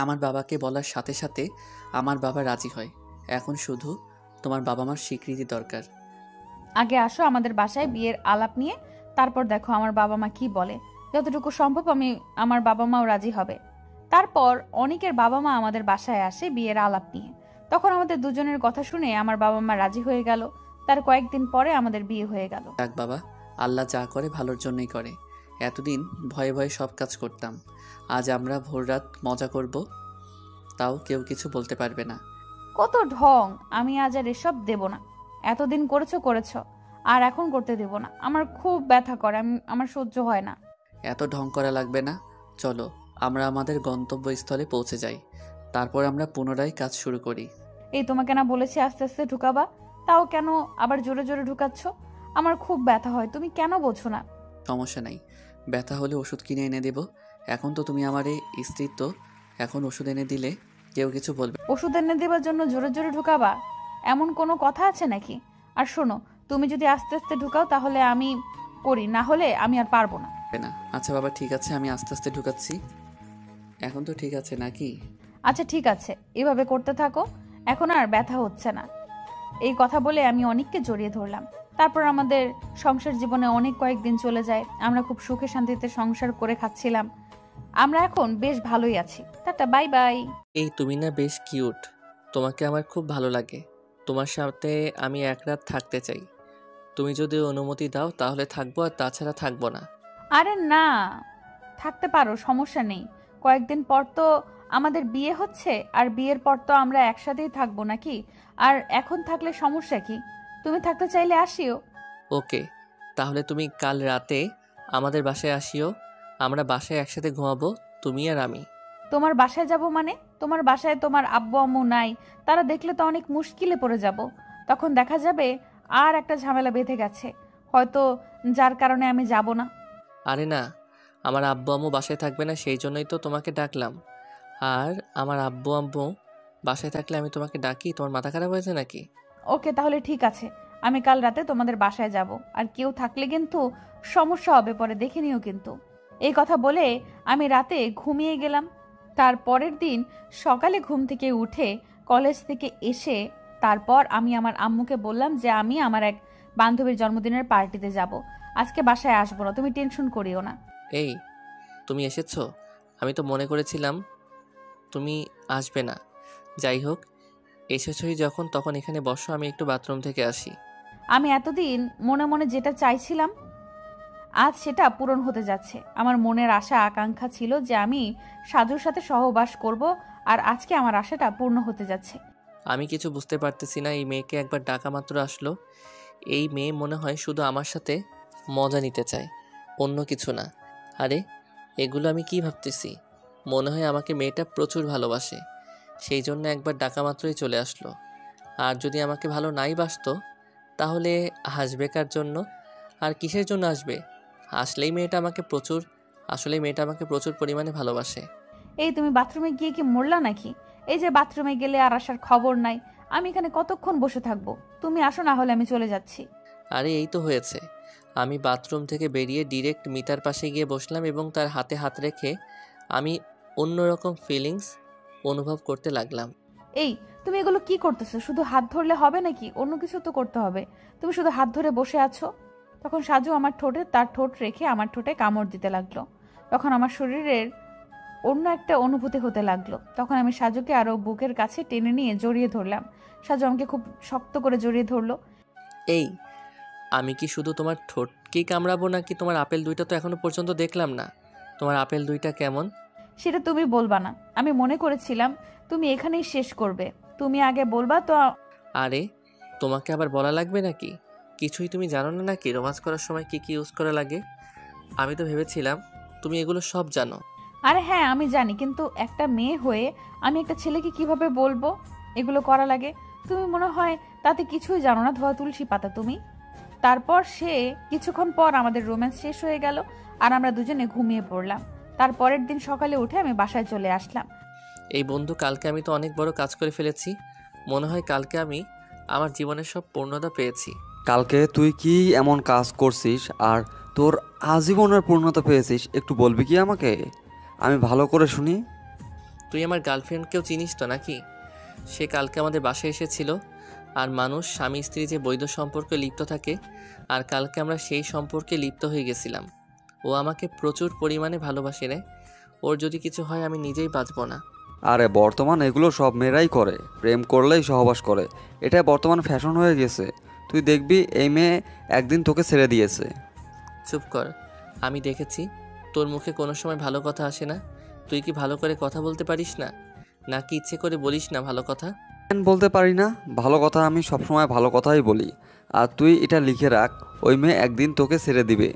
আমার বাবাকে বলার সাথে সাথে আমার বাবা রাজি হয়। এখন শুধু তোমার বাবা মার স্বীকৃতি দরকার। আগে আসো আমাদের বাসায় বিয়ের আলাপ নিয়ে, তারপর দেখো আমার বাবা মা কি বলে। যতটুকু সম্ভব আমার বাবা মাও রাজি হবে। তারপর অনিকের বাবা মা আমাদের বাসায় আসে বিয়ের আলাপ নিয়ে। তখন আমাদের দুজনের কথা শুনে আমার বাবা মা রাজি হয়ে গেল। তার কয়েকদিন পরে আমাদের বিয়ে হয়ে গেল। যাক বাবা, আল্লাহ যা করে ভালোর জন্যই করে। এতদিন ভয়ে ভয়ে সব কাজ করতাম, আজ আমরা ভোররাত মজা করব, তাও কেউ কিছু বলতে পারবে না। কত ঢং! আমি আজ আর এসব দেব না। এতদিন করেছো, আর এখন করতে দেব না। আমার খুব ব্যথা করে, আমার সহ্য হয় না। এত ঢং করা লাগবে না, চলো আমরা আমাদের গন্তব্যস্থলে পৌঁছে যাই, তারপর আমরা পুনরায় কাজ শুরু করি। এই তোমাকে না বলেছি আস্তে আস্তে ঢুকাবা, তাও কেন আবার জোরে জোরে ঢুকাচ্ছ? আমার খুব ব্যথা হয়, তুমি কেন বোঝো না? সমস্যা নাই, ব্যথা হলে ওষুধ কিনে এনে দেব। এখন তো তুমি আমার এই স্ত্রী, তো এখন ওষুধ এনে দিলে কেউ কিছু বলবে ওষুধ এনে দেবার জন্য জোরে জোরে ঢুকাবা? এমন কোনো কথা আছে নাকি? আর শোনো, তুমি যদি আস্তে আস্তে ঢুকাও তাহলে আমি করি, না হলে আমি আর পারবো না। না। আচ্ছা বাবা, ঠিক আছে, আমি আস্তে আস্তে ঢুকাচ্ছি। এখন তো ঠিক আছে নাকি? আচ্ছা ঠিক আছে, এভাবে করতে থাকো, এখন আর ব্যথা হচ্ছে না। এই কথা বলে আমি অনেককে জড়িয়ে ধরলাম। তারপর আমাদের সংসার জীবনে অনেক কয়েকদিন চলে যায়। আমরা খুব সুখে শান্তিতে সংসার করে খাচ্ছিলাম। আমরা এখন বেশ ভালোই আছি। Tata, bye bye. এই তুমি না বেশ কিউট, তোমাকে আমার খুব ভালো লাগে। তোমার সাথে আমি এক রাত থাকতে চাই। তুমি যদি অনুমতি দাও তাহলে থাকবো, আর তাছাড়া থাকবো না। আরে না, থাকতে পারো, সমস্যা নেই। কয়েকদিন পর তো আমাদের বিয়ে হচ্ছে, আর বিয়ের পর তো আমরা একসাথেই থাকবো নাকি? আর এখন থাকলে সমস্যা কি? তুমি থাকতে চাইলে আসিও। ওকে, তাহলে তুমি কাল রাতে আমাদের বাসায় আসিও। আমরা বাসায় একসাথে ঘুমাবো, তুমি আর আমি। তোমার বাসায় যাব মানে? তোমার বাসায় তোমার আব্বু আম্মু নাই, তারা দেখলে তো অনেক মুশকিলে পড়ে যাব। তখন দেখা যাবে আর একটা ঝামেলা বেঁধে গেছে, হয়তো, যার কারণে আমি যাব না। আরে না, আমার আব্বু আম্মু বাসায় থাকবে না, সেই জন্যই তো তোমাকে ডাকলাম। আর আমার আব্বু আম্মু বাসায় থাকলে আমি তোমাকে ডাকি? তোমার মাথা খারাপ হয়েছে নাকি? ওকে, তাহলে ঠিক আছে, আমি কাল রাতে তোমাদের বাসায় যাব। আর কেউ থাকলে কিন্তু সমস্যা হবে, পরে দেখে নিও কিন্তু। এই কথা বলে আমি রাতে ঘুমিয়ে গেলাম। তার পরের দিন সকালে ঘুম থেকে উঠে কলেজ থেকে এসে তারপর আমি আমার আম্মুকে বললাম যে আমি আমার এক বান্ধবীর জন্মদিনের পার্টিতে যাব, আজকে বাসায় আসবো না, তুমি টেনশন করিও না। এই, তুমি এসেছো? আমি তো মনে করেছিলাম তুমি আসবে না। যাই হোক, এসেছই যখন, তখন এখানে বসো, আমি একটু বাথরুম থেকে আসি। আমি এতদিন মনে মনে যেটা চাইছিলাম আজ সেটা পূরণ হতে যাচ্ছে। আমার মনের আশা আকাঙ্ক্ষা ছিল যে আমি সাজুর সাথে সহবাস করব, আর আজকে আমার আশাটা পূর্ণ হতে যাচ্ছে। আমি কিছু বুঝতে পারতেছি না, এই মেয়েকে একবার ডাকা মাত্র আসলো। এই মেয়ে মনে হয় শুধু আমার সাথে মজা নিতে চায়, অন্য কিছু না। আরে, এগুলো আমি কি ভাবতেছি? মনে হয় আমাকে মেয়েটা প্রচুর ভালোবাসে, সেই জন্য একবার ডাকা মাত্রই চলে আসলো। আর যদি আমাকে ভালো নাই বাসতো তাহলে আসবে কার জন্য? আর কিসের জন্য আসবে? আসলেই মেয়েটা আমাকে প্রচুর পরিমাণে ভালোবাসে। এই, তুমি বাথরুমে গিয়ে কি মরলা নাকি? এই যে বাথরুমে গেলে আর আসার খবর নাই, আমি এখানে কতক্ষণ বসে থাকবো? তুমি আসো, না হলে আমি চলে যাচ্ছি। আরে এই তো হয়েছে, আমি বাথরুম থেকে বেরিয়ে ডিরেক্ট মিতার পাশে গিয়ে বসলাম এবং তার হাতে হাত রেখে আমি অন্যরকম ফিলিংস অনুভব করতে লাগলাম। এই, তুমি এগুলো কি করতেছো? শুধু হাত ধরলে হবে নাকি? অন্য কিছু তো করতে হবে। তুমি শুধু হাত ধরে বসে আছো। তখন সাজু আমার ঠোঁটে তার ঠোঁট রেখে আমার ঠোঁটে কামড় দিতে লাগলো। তখন আমার শরীরের অন্য একটা অনুভূতি হতে লাগলো। তখন আমি সাজুকে আরো বুকের কাছে টেনে নিয়ে জড়িয়ে ধরলাম। সাজু আমাকে খুব শক্ত করে জড়িয়ে ধরলো। এই, আমি কি শুধু তোমার ঠোঁটকেই কামড়াবো নাকি তোমার আপেল দুইটা? তো এখনো পর্যন্ত দেখলাম না, তোমার আপেল দুইটা কেমন? সেটা তুমি বলবা না, আমি মনে করেছিলাম তুমি এখানেই শেষ করবে। তুমি আগে বলবা তো। আরে, তোমাকে আবার বলা লাগবে নাকি? কিছুই তুমি জানো না নাকি রোমান্স করার সময় কি কি ইউজ করা লাগে? আমি তো ভেবেছিলাম তুমি এগুলো সব জানো। আরে হ্যাঁ, আমি জানি, কিন্তু একটা মেয়ে হয়ে আমি একটা ছেলেকে কিভাবে বলবো এগুলো করা লাগে? তুমি মনে হয় তাতে কিছুই জানো না, ধোয়া তুলসী পাতা তুমি। তারপর কিছুক্ষণ পর আমাদের রোম্যান্স শেষ হয়ে গেল, আর আমরা দুজনে ঘুমিয়ে পড়লাম। তার পরের দিন সকালে উঠে আমি বাসায় চলে আসলাম। এই বন্ধু, কালকে আমি তো অনেক বড় কাজ করে ফেলেছি। মনে হয় কালকে আমি আমার জীবনের সব পূর্ণতা পেয়েছি। কালকে তুই কি এমন কাজ করছিস আর তোর আজীবনের পূর্ণতা পেয়েছিস, একটু বলবি কি আমাকে? আমি ভালো করে শুনি। তুই আমার গার্লফ্রেন্ডকেও চিনিস তো নাকি? সে কালকে আমাদের বাসায় এসেছিল। আর মানুষ স্বামী স্ত্রী যে বৈধ সম্পর্কে লিপ্ত থাকে, আর কালকে আমরা সেই সম্পর্কে লিপ্ত হয়ে গেছিলাম। ও আমাকে প্রচুর পরিমাণে ভালোবাসে রে। ওর যদি কিছু হয় আমি নিজেই বাঁচব না। আরে বর্তমান এগুলো সব মেয়েরাই করে, প্রেম করলেই সহবাস করে, এটা বর্তমান ফ্যাশন হয়ে গেছে। তুই দেখবি এই মেয়ে একদিন তোকে ছেড়ে দিয়েছে। চুপ কর, আমি দেখেছি তোর মুখে কোনো সময় ভালো কথা আসে না। তুই কি ভালো করে কথা বলতে পারিস না, নাকি ইচ্ছে করে বলিস না ভালো কথা? কেন বলতে পারি না ভালো কথা? আমি সবসময় ভালো কথাই বলি। আর তুই এটা লিখে রাখ, ওই মেয়ে একদিন তোকে ছেড়ে দিবে।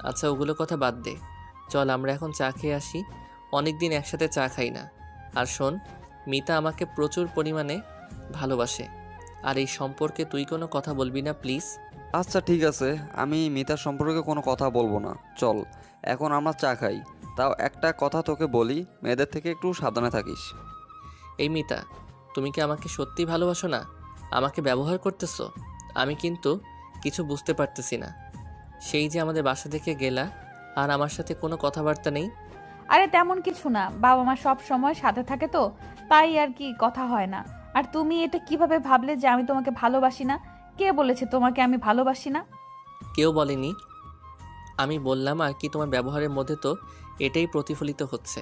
আচ্ছা, ওগুলো কথা বাদ দে, চল আমরা এখন চা খেয়ে আসি। অনেক দিন একসাথে চা খাই না। আর শোন, মিতা আমাকে প্রচুর পরিমাণে ভালোবাসে, আর এই সম্পর্কে তুই কোনো কথা বলবি না প্লিজ। আচ্ছা ঠিক আছে, আমি মিতার সম্পর্কে কোনো কথা বলবো না। চল এখন আমরা চা খাই। তাও একটা কথা তোকে বলি, মেয়েদের থেকে একটু সাবধানে থাকিস। এই মিতা, তুমি কি আমাকে সত্যি ভালোবাসো না? আমাকে ব্যবহার করতেছো? আমি কিন্তু কিছু বুঝতে পারতেছি না। সেই যে আমাদের বাসা থেকে গেলা, আর আমার সাথে কোনো কথাবার্তা নেই। আরে তেমন কিছু না, বাবা মা সব সময় সাথে থাকে তো, তাই আর কি, কথা হয় না। আর তুমি এটা কিভাবে ভাবলে যে আমি তোমাকে ভালোবাসি না? কে বলেছে তোমাকে আমি ভালোবাসি না? কেউ বলেনি, আমি বললাম আর কি। তোমার ব্যবহারের মধ্যে তো এটাই প্রতিফলিত হচ্ছে।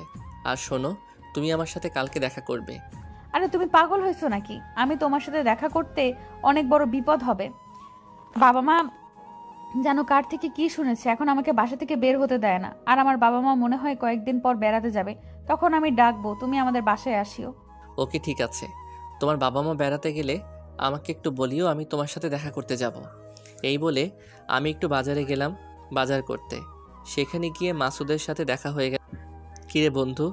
আর শোনো, তুমি আমার সাথে কালকে দেখা করবে। আরে তুমি পাগল হয়েছো নাকি? আমি তোমার সাথে দেখা করতে অনেক বড় বিপদ হবে। বাবা মা যেন কার থেকে কি শুনেছে, এখন আমাকে বাসা থেকে বের হতে দেয় না। আর আমার বাবা মা মনে হয় কয়েকদিন পর বেড়াতে যাবে। তখন আমি ডাকবো, তুমি আমাদের বাসায় আসিও। ওকে ঠিক আছে, তোমার বাবা মা বেড়াতে গেলে আমাকে একটু বলিও, আমি তোমার সাথে দেখা করতে যাব। এই বলে আমি একটু বাজারে গেলাম বাজার করতে। সেখানে গিয়ে মাসুদের সাথে দেখা হয়ে গেল। কিরে বন্ধু,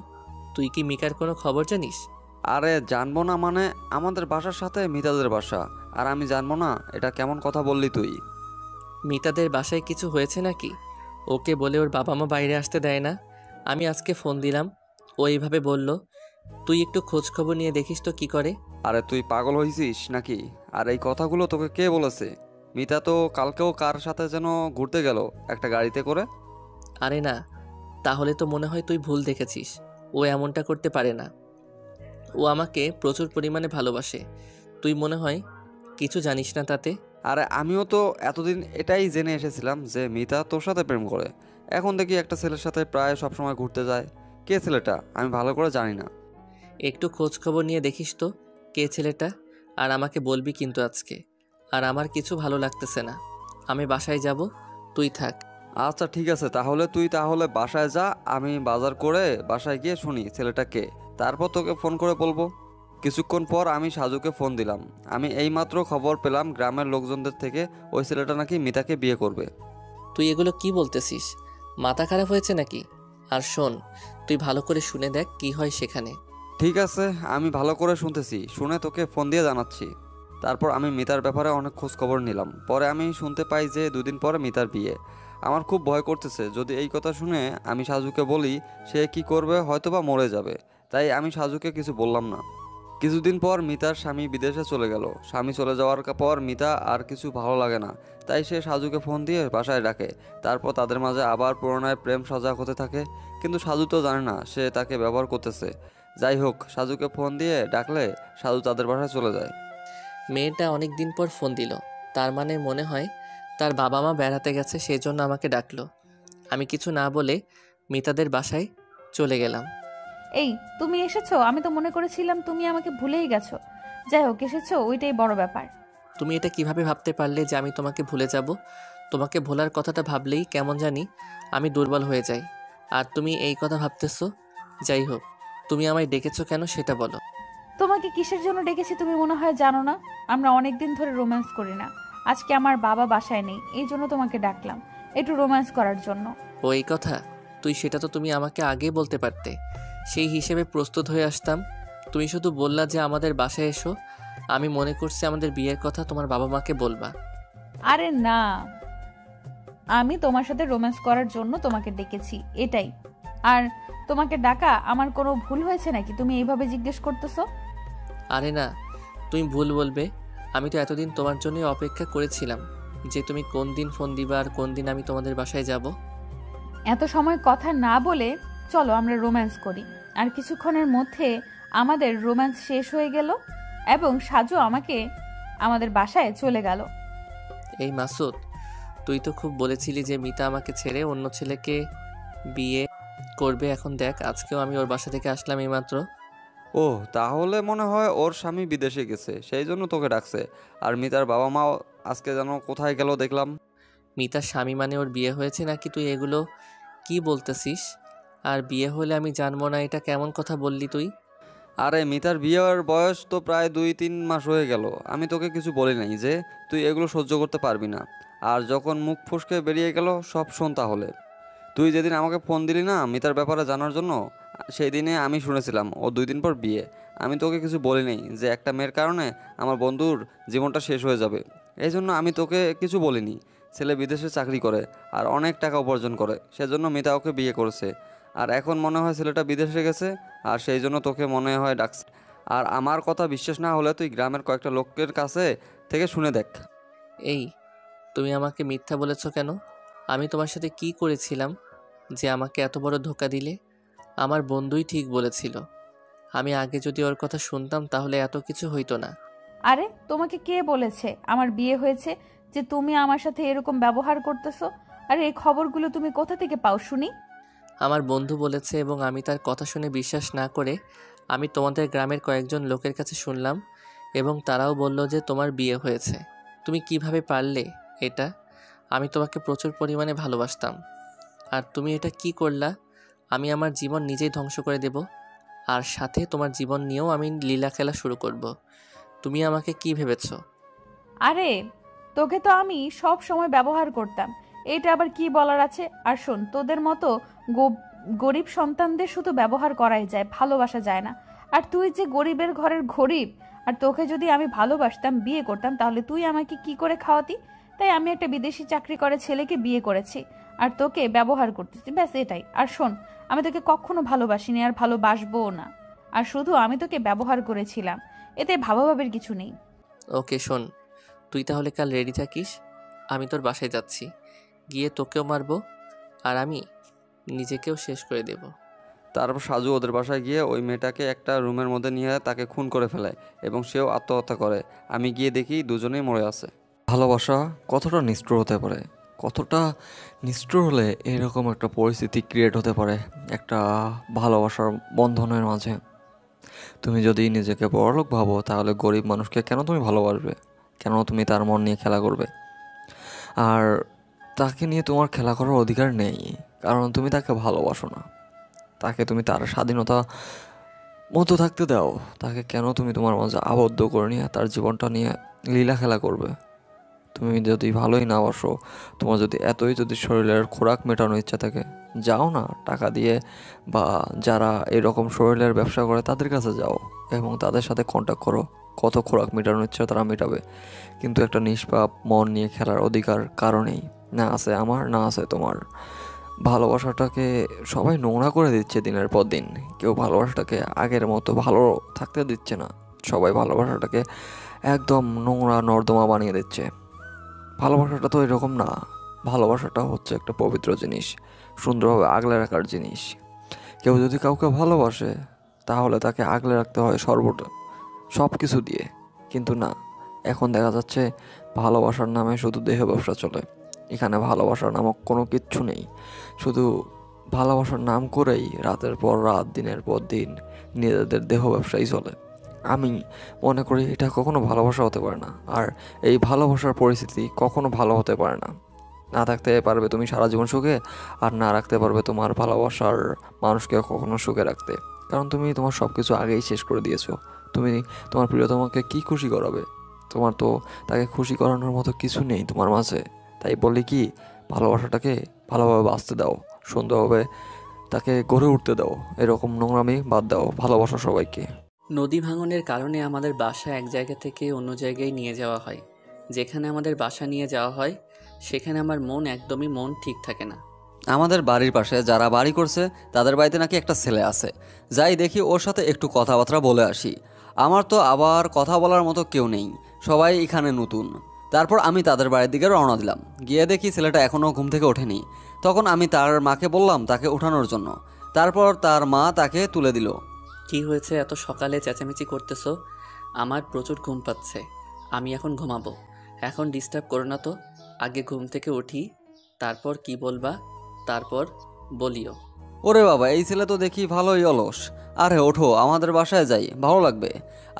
তুই কি মিকার কোনো খবর জানিস? আরে জানবো না মানে, আমাদের বাসার সাথে মিতাদের বাসা, আর আমি জানবো না? এটা কেমন কথা বললি তুই? মিতাদের বাসায় কিছু হয়েছে নাকি? ওকে বলে ওর বাবা মা বাইরে আসতে দেয় না। আমি আজকে ফোন দিলাম, ও এইভাবে বলল। তুই একটু খোঁজ খবর নিয়ে দেখিস তো কি করে। আরে তুই পাগল হয়েছিস নাকি? আর এই কথাগুলো তোকে কে বলেছে? মিতা তো কালকেও কার সাথে যেন ঘুরতে গেল একটা গাড়িতে করে। আরে না, তাহলে তো মনে হয় তুই ভুল দেখেছিস। ও এমনটা করতে পারে না। ও আমাকে প্রচুর পরিমাণে ভালোবাসে। তুই মনে হয় কিছু জানিস না তাতে। আরে আমিও তো এতদিন এটাই জেনে এসেছিলাম যে মিতা তোর সাথে প্রেম করে। এখন দেখি একটা ছেলের সাথে প্রায় সবসময় ঘুরতে যায়। কে ছেলেটা আমি ভালো করে জানি না। একটু খোঁজ খবর নিয়ে দেখিস তো কে ছেলেটা, আর আমাকে বলবি কিন্তু আজকে। আর আমার কিছু ভালো লাগতেছে না, আমি বাসায় যাব, তুই থাক। আচ্ছা ঠিক আছে, তুই তাহলে বাসায় যা, আমি বাজার করে বাসায় গিয়ে শুনি ছেলেটা কে, তারপর তোকে ফোন করে বলবো। কিছুক্ষণ পর আমি সাজুকে ফোন দিলাম। আমি এইমাত্র খবর পেলাম গ্রামের লোকজনদের থেকে ওই ছেলেটা নাকি মিতাকে বিয়ে করবে। তুই এগুলো কি বলতেছিস? মাথা খারাপ হয়েছে নাকি? আর শোন, তুই ভালো করে শুনে দেখ কি হয় সেখানে। ঠিক আছে, আমি ভালো করে শুনতেছি, শুনে তোকে ফোন দিয়ে জানাচ্ছি। তারপর আমি মিতার ব্যাপারে অনেক খোঁজ খবর নিলাম। পরে আমি শুনতে পাই যে 2 দিন পরে মিতার বিয়ে। আমার খুব ভয় করতেছে, যদি এই কথা শুনে আমি সাজুকে বলি, সে কি করবে, হয়তোবা মরে যাবে। তাই আমি সাজুকে কিছু বললাম না। কিছুদিন পর মিতার স্বামী বিদেশে চলে গেল। স্বামী চলে যাওয়ার পর মিতা আর কিছু ভালো লাগে না, তাই সে সাজুকে ফোন দিয়ে বাসায় ডাকে। তারপর তাদের মাঝে আবার পুনরায় প্রেম সজাগ হতে থাকে। কিন্তু সাজু তো জানে না সে তাকে ব্যবহার করতেছে। যাই হোক, সাজুকে ফোন দিয়ে ডাকলে সাজু তাদের বাসায় চলে যায়। মেয়েটা অনেক দিন পর ফোন দিল, তার মানে মনে হয় তার বাবা মা বেড়াতে গেছে, সেই জন্য আমাকে ডাকলো। আমি কিছু না বলে মিতাদের বাসায় চলে গেলাম। এই, তুমি এসেছো? আমি তো মনে করেছিলাম তুমি আমাকে ভুলেই গেছো। যাই হোক, এসেছো, ওইটাই বড় ব্যাপার। তুমি এটা কিভাবে ভাবতে পারলে যে আমি তোমাকে ভুলে যাব? তোমাকে ভোলার কথাটা ভাবলেই কেমন জানি আমি দুর্বল হয়ে যাই, আর তুমি এই কথা ভাবতেছো। যাই হোক, তুমি আমায় ডেকেছো কেন সেটা বলো। তোমাকে কিসের জন্য ডেকেছি তুমি মনে হয় জানো না? আমরা অনেক দিন ধরে রোম্যান্স করি না। আজকে আমার বাবা বাসায় নেই, এই জন্য তোমাকে ডাকলাম, একটু রোম্যান্স করার জন্য। ও এই কথা? সেটা তো তুমি আমাকে আগে বলতে পারতে, সেই হিসেবে প্রস্তুত হয়ে আসতাম। তুমি শুধু বললা যে আমাদের বাসায় এসো, আমি মনে করছি আমাদের বিয়ের কথা তোমার বাবা মাকে বলবা। আরে না, আমি তোমার সাথে রোম্যান্স করার জন্য তোমাকে ডেকেছি, এটাই। আর তোমাকে ডাকা আমার কোনো ভুল হয়েছে নাকি তুমি এইভাবে জিজ্ঞেস করতেছো? আরে না, তুমি ভুল বলবে। আমি তো এতদিন তোমার জন্যই অপেক্ষা করেছিলাম যে তুমি কোন দিন ফোন দিবা আর কোন দিন আমি তোমাদের বাসায় যাব। এত সময় কথা না বলে চলো আমরা রোম্যান্স করি। আর কিছুক্ষণের মধ্যে আমাদের রোম্যান্স শেষ হয়ে গেল এবং সাজু আমাকে আমাদের বাসায় চলে গেল। এই মাসুদ, তুই তো খুব বলেছিলি যে মিতা আমাকে ছেড়ে অন্য ছেলেকে বিয়ে করবে। এখন দেখ, আজকেও আমি ওর বাসা থেকে আসলাম এইমাত্র। ও, তাহলে মনে হয় ওর স্বামী বিদেশে গেছে, সেই জন্য তোকে ডাকছে। আর মিতার বাবা মাও আজকে যেন কোথায় গেল দেখলাম। মিতার স্বামী মানে ওর বিয়ে হয়েছে নাকি? তুই এগুলো কি বলতেছিস? আর বিয়ে হলে আমি জানবো না, এটা কেমন কথা বললি তুই? আরে মিতার বিয়ের বয়স তো প্রায় 2-3 মাস হয়ে গেল। আমি তোকে কিছু বলি নাই যে তুই এগুলো সহ্য করতে পারবি না। আর যখন মুখ ফসকে বেরিয়ে গেল সব শোন তাহলে। তুই যেদিন আমাকে ফোন দিলি না মিতার ব্যাপারে জানার জন্য, সেই দিনে আমি শুনেছিলাম ও 2 দিন পর বিয়ে। আমি তোকে কিছু বলি নাই যে একটা মেয়ের কারণে আমার বন্ধুর জীবনটা শেষ হয়ে যাবে। এই জন্য আমি তোকে কিছু বলিনি। ছেলে বিদেশে চাকরি করে আর অনেক টাকা উপার্জন করে, সেজন্য মিতা ওকে বিয়ে করেছে। আর এখন মনে হয় ছেলেটা বিদেশে গেছে, আর সেই জন্য তোকে মনে হয় ডাকছে। আর আমার কথা বিশ্বাস না হলে তুই গ্রামের কয়েকটা লোকের কাছে থেকে শুনে দেখ। এই, তুমি আমাকে মিথ্যা বলেছ কেন? আমি তোমার সাথে কি করেছিলাম যে আমাকে এত বড় ধোঁকা দিলে? আমার বন্ধুই ঠিক বলেছিল, আমি আগে যদি ওর কথা শুনতাম তাহলে এত কিছু হইতো না। আরে তোমাকে কে বলেছে আমার বিয়ে হয়েছে যে তুমি আমার সাথে এরকম ব্যবহার করতেছো? আরে এই খবরগুলো তুমি কোথা থেকে পাও শুনি? আমার বন্ধু বলেছে, এবং আমি তার কথা শুনে বিশ্বাস না করে আমি তোমাদের গ্রামের কয়েকজন লোকের কাছে শুনলাম, এবং তারাও বলল যে তোমার বিয়ে হয়েছে। তুমি কিভাবে পারলে এটা? আমি তোমাকে প্রচুর পরিমাণে ভালোবাসতাম, আর তুমি এটা কি করলা? আমি আমার জীবন নিজেই ধ্বংস করে দেব, আর সাথে তোমার জীবন নিয়েও আমি লীলা খেলা শুরু করব। তুমি আমাকে কি ভেবেছো? আরে তোকে তো আমি সব সময় ব্যবহার করতাম, এটা আবার কি বলার আছে? আর শোন, তোদের মতো গরিব সন্তানদের শুধু ব্যবহার করাই যায়, ভালোবাসা যায় না। আর তুই যে গরিবের ঘরের গরিব, আর তোকে যদি আমি ভালোবাসতাম, বিয়ে করতাম, তাহলে তুই আমাকে কি করে খাওয়াতি? তাই আমি একটা বিদেশি চাকরি করে ছেলেকে বিয়ে করেছি, আর তোকে ব্যবহার করতেছি, ব্যাস এটাই। আর শোন, আমি তোকে কখনো ভালোবাসিনি, আর ভালোবাসবও না। আর শুধু আমি তোকে ব্যবহার করেছিলাম, এতে ভাবাভাবির কিছু নেই। ওকে শোন, তুই তাহলে কাল রেডি থাকিস, আমি তোর বাসায় যাচ্ছি। গিয়ে তোকেও মারবো, আর আমি নিজেকেও শেষ করে দেব। তারপর সাজু ওদের বাসায় গিয়ে ওই মেয়েটাকে একটা রুমের মধ্যে নিয়ে তাকে খুন করে ফেলে এবং সেও আত্মহত্যা করে। আমি গিয়ে দেখি দুজনেই মরে আছে। ভালোবাসা কতটা নিষ্ঠুর হতে পারে, কতটা নিষ্ঠুর হলে এরকম একটা পরিস্থিতি ক্রিয়েট হতে পারে একটা ভালোবাসার বন্ধনের মাঝে। তুমি যদি নিজেকে বড়লোক ভাবো, তাহলে গরিব মানুষকে কেন তুমি ভালোবাসবে? কেন তুমি তার মন নিয়ে খেলা করবে? আর তাকে নিয়ে তোমার খেলা করার অধিকার নেই, কারণ তুমি তাকে ভালোবাসো না। তাকে তুমি তার স্বাধীনতা মতো থাকতে দাও। তাকে কেন তুমি তোমার মাঝে আবদ্ধ করে নিয়ে তার জীবনটা নিয়ে লীলা খেলা করবে? তুমি যদি ভালোই না বাসো, তোমার যদি এতই যদি শরীরের খোরাক মেটানোর ইচ্ছা থাকে, যাও না টাকা দিয়ে, বা যারা এরকম শরীরের ব্যবসা করে তাদের কাছে যাও এবং তাদের সাথে কন্ট্যাক্ট করো। কত খোরাক মেটানোর ইচ্ছা তারা মেটাবে, কিন্তু একটা নিষ্পাপ মন নিয়ে খেলার অধিকার কারণেই না আছে আমার, না আছে তোমার। ভালোবাসাটাকে সবাই নোংরা করে দিচ্ছে দিনের পর দিন। কেউ ভালোবাসাটাকে আগের মতো ভালো থাকতে দিচ্ছে না, সবাই ভালোবাসাটাকে একদম নোংরা নর্দমা বানিয়ে দিচ্ছে। ভালোবাসাটা তো এরকম না। ভালোবাসাটা হচ্ছে একটা পবিত্র জিনিস, সুন্দরভাবে আগলে রাখার জিনিস। কেউ যদি কাউকে ভালোবাসে, তাহলে তাকে আগলে রাখতে হয় সব কিছু দিয়ে। কিন্তু না, এখন দেখা যাচ্ছে ভালোবাসার নামে শুধু দেহ ব্যবসা চলে। এখানে ভালোবাসার নামক কোনো কিচ্ছু নেই। শুধু ভালোবাসার নাম করেই রাতের পর রাত, দিনের পর দিন নিজেদের দেহ ব্যবসাই চলে। আমি মনে করি এটা কখনো ভালোবাসা হতে পারে না। আর এই ভালোবাসার পরিস্থিতি কখনো ভালো হতে পারে না। না থাকতে পারবে তুমি সারা জীবন সুখে, আর না রাখতে পারবে তোমার ভালোবাসার মানুষকে কখনো সুখে রাখতে। কারণ তুমি তোমার সব কিছু আগেই শেষ করে দিয়েছো। তুমি তোমার প্রিয়তমাকে কি খুশি করাবে? তোমার তো তাকে খুশি করানোর মতো কিছু নেই তোমার মাঝে। তাই বলি কি, ভালোবাসাটাকে ভালোভাবে বাঁচতে দাও, সুন্দরভাবে তাকে গড়ে উঠতে দাও। এরকম নোংরামি বাদ দাও, ভালোবাসা সবাইকে। নদী ভাঙনের কারণে আমাদের বাসা এক জায়গা থেকে অন্য জায়গায় নিয়ে যাওয়া হয়। যেখানে আমাদের বাসা নিয়ে যাওয়া হয় সেখানে আমার একদমই মন ঠিক থাকে না। আমাদের বাড়ির পাশে যারা বাড়ি করছে তাদের বাড়িতে নাকি একটা ছেলে আছে। যাই দেখি ওর সাথে একটু কথাবার্তা বলে আসি। আমার তো আবার কথা বলার মতো কেউ নেই, সবাই এখানে নতুন। তারপর আমি তাদের বাড়ির দিকে রওনা দিলাম। গিয়ে দেখি ছেলেটা এখনও ঘুম থেকে ওঠেনি। তখন আমি তার মাকে বললাম তাকে ওঠানোর জন্য। তারপর তার মা তাকে তুলে দিল। কি হয়েছে, এত সকালে চেঁচামেচি করতেছো? আমার প্রচুর ঘুম পাচ্ছে, আমি এখন ঘুমাবো। এখন ডিস্টার্ব করো না তো, আগে ঘুম থেকে উঠি, তারপর কি বলবা তারপর বলিও। ওরে বাবা, এই ছেলে তো দেখি ভালোই অলস। আরে ওঠো, আমাদের বাসায় যাই, ভালো লাগবে।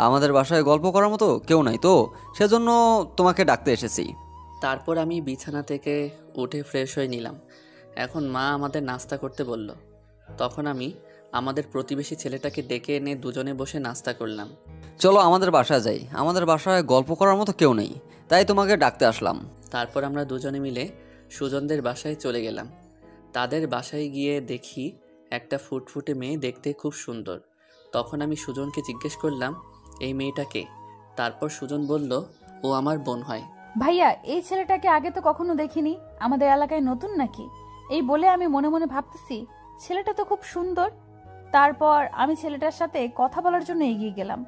আমাদের বাসায় গল্প করার মতো কেউ নাই তো, সেজন্য তোমাকে ডাকতে এসেছি। তারপর আমি বিছানা থেকে উঠে ফ্রেশ হয়ে নিলাম। এখন মা আমাদের নাস্তা করতে বলল। তখন আমি আমাদের প্রতিবেশী ছেলেটাকে ডেকে এনে দুজনে বসে নাস্তা করলাম। চলো আমাদের বাসায় যাই, আমাদের বাসায় গল্প করার মতো কেউ নেই, তাই তোমাকে ডাকতে আসলাম। তারপর আমরা দুজনে মিলে সুজনদের বাসায় চলে গেলাম। তাদের বাসায় গিয়ে দেখি একটা ফুটফুটে মেয়ে, দেখতে খুব সুন্দর। তখন আমি সুজনকে জিজ্ঞেস করলাম, এই মেয়েটাকে? তারপর সুজন বলল, ও আমার বোন হয়। ভাইয়া, এই ছেলেটাকে আগে তো কখনো দেখিনি, আমাদের এলাকায় নতুন নাকি? এই বলে আমি মনে মনে ভাবতেছি, ছেলেটা তো খুব সুন্দর। তারপর আমি ছেলেটার সাথে কথা বলার জন্য এগিয়ে গেলাম।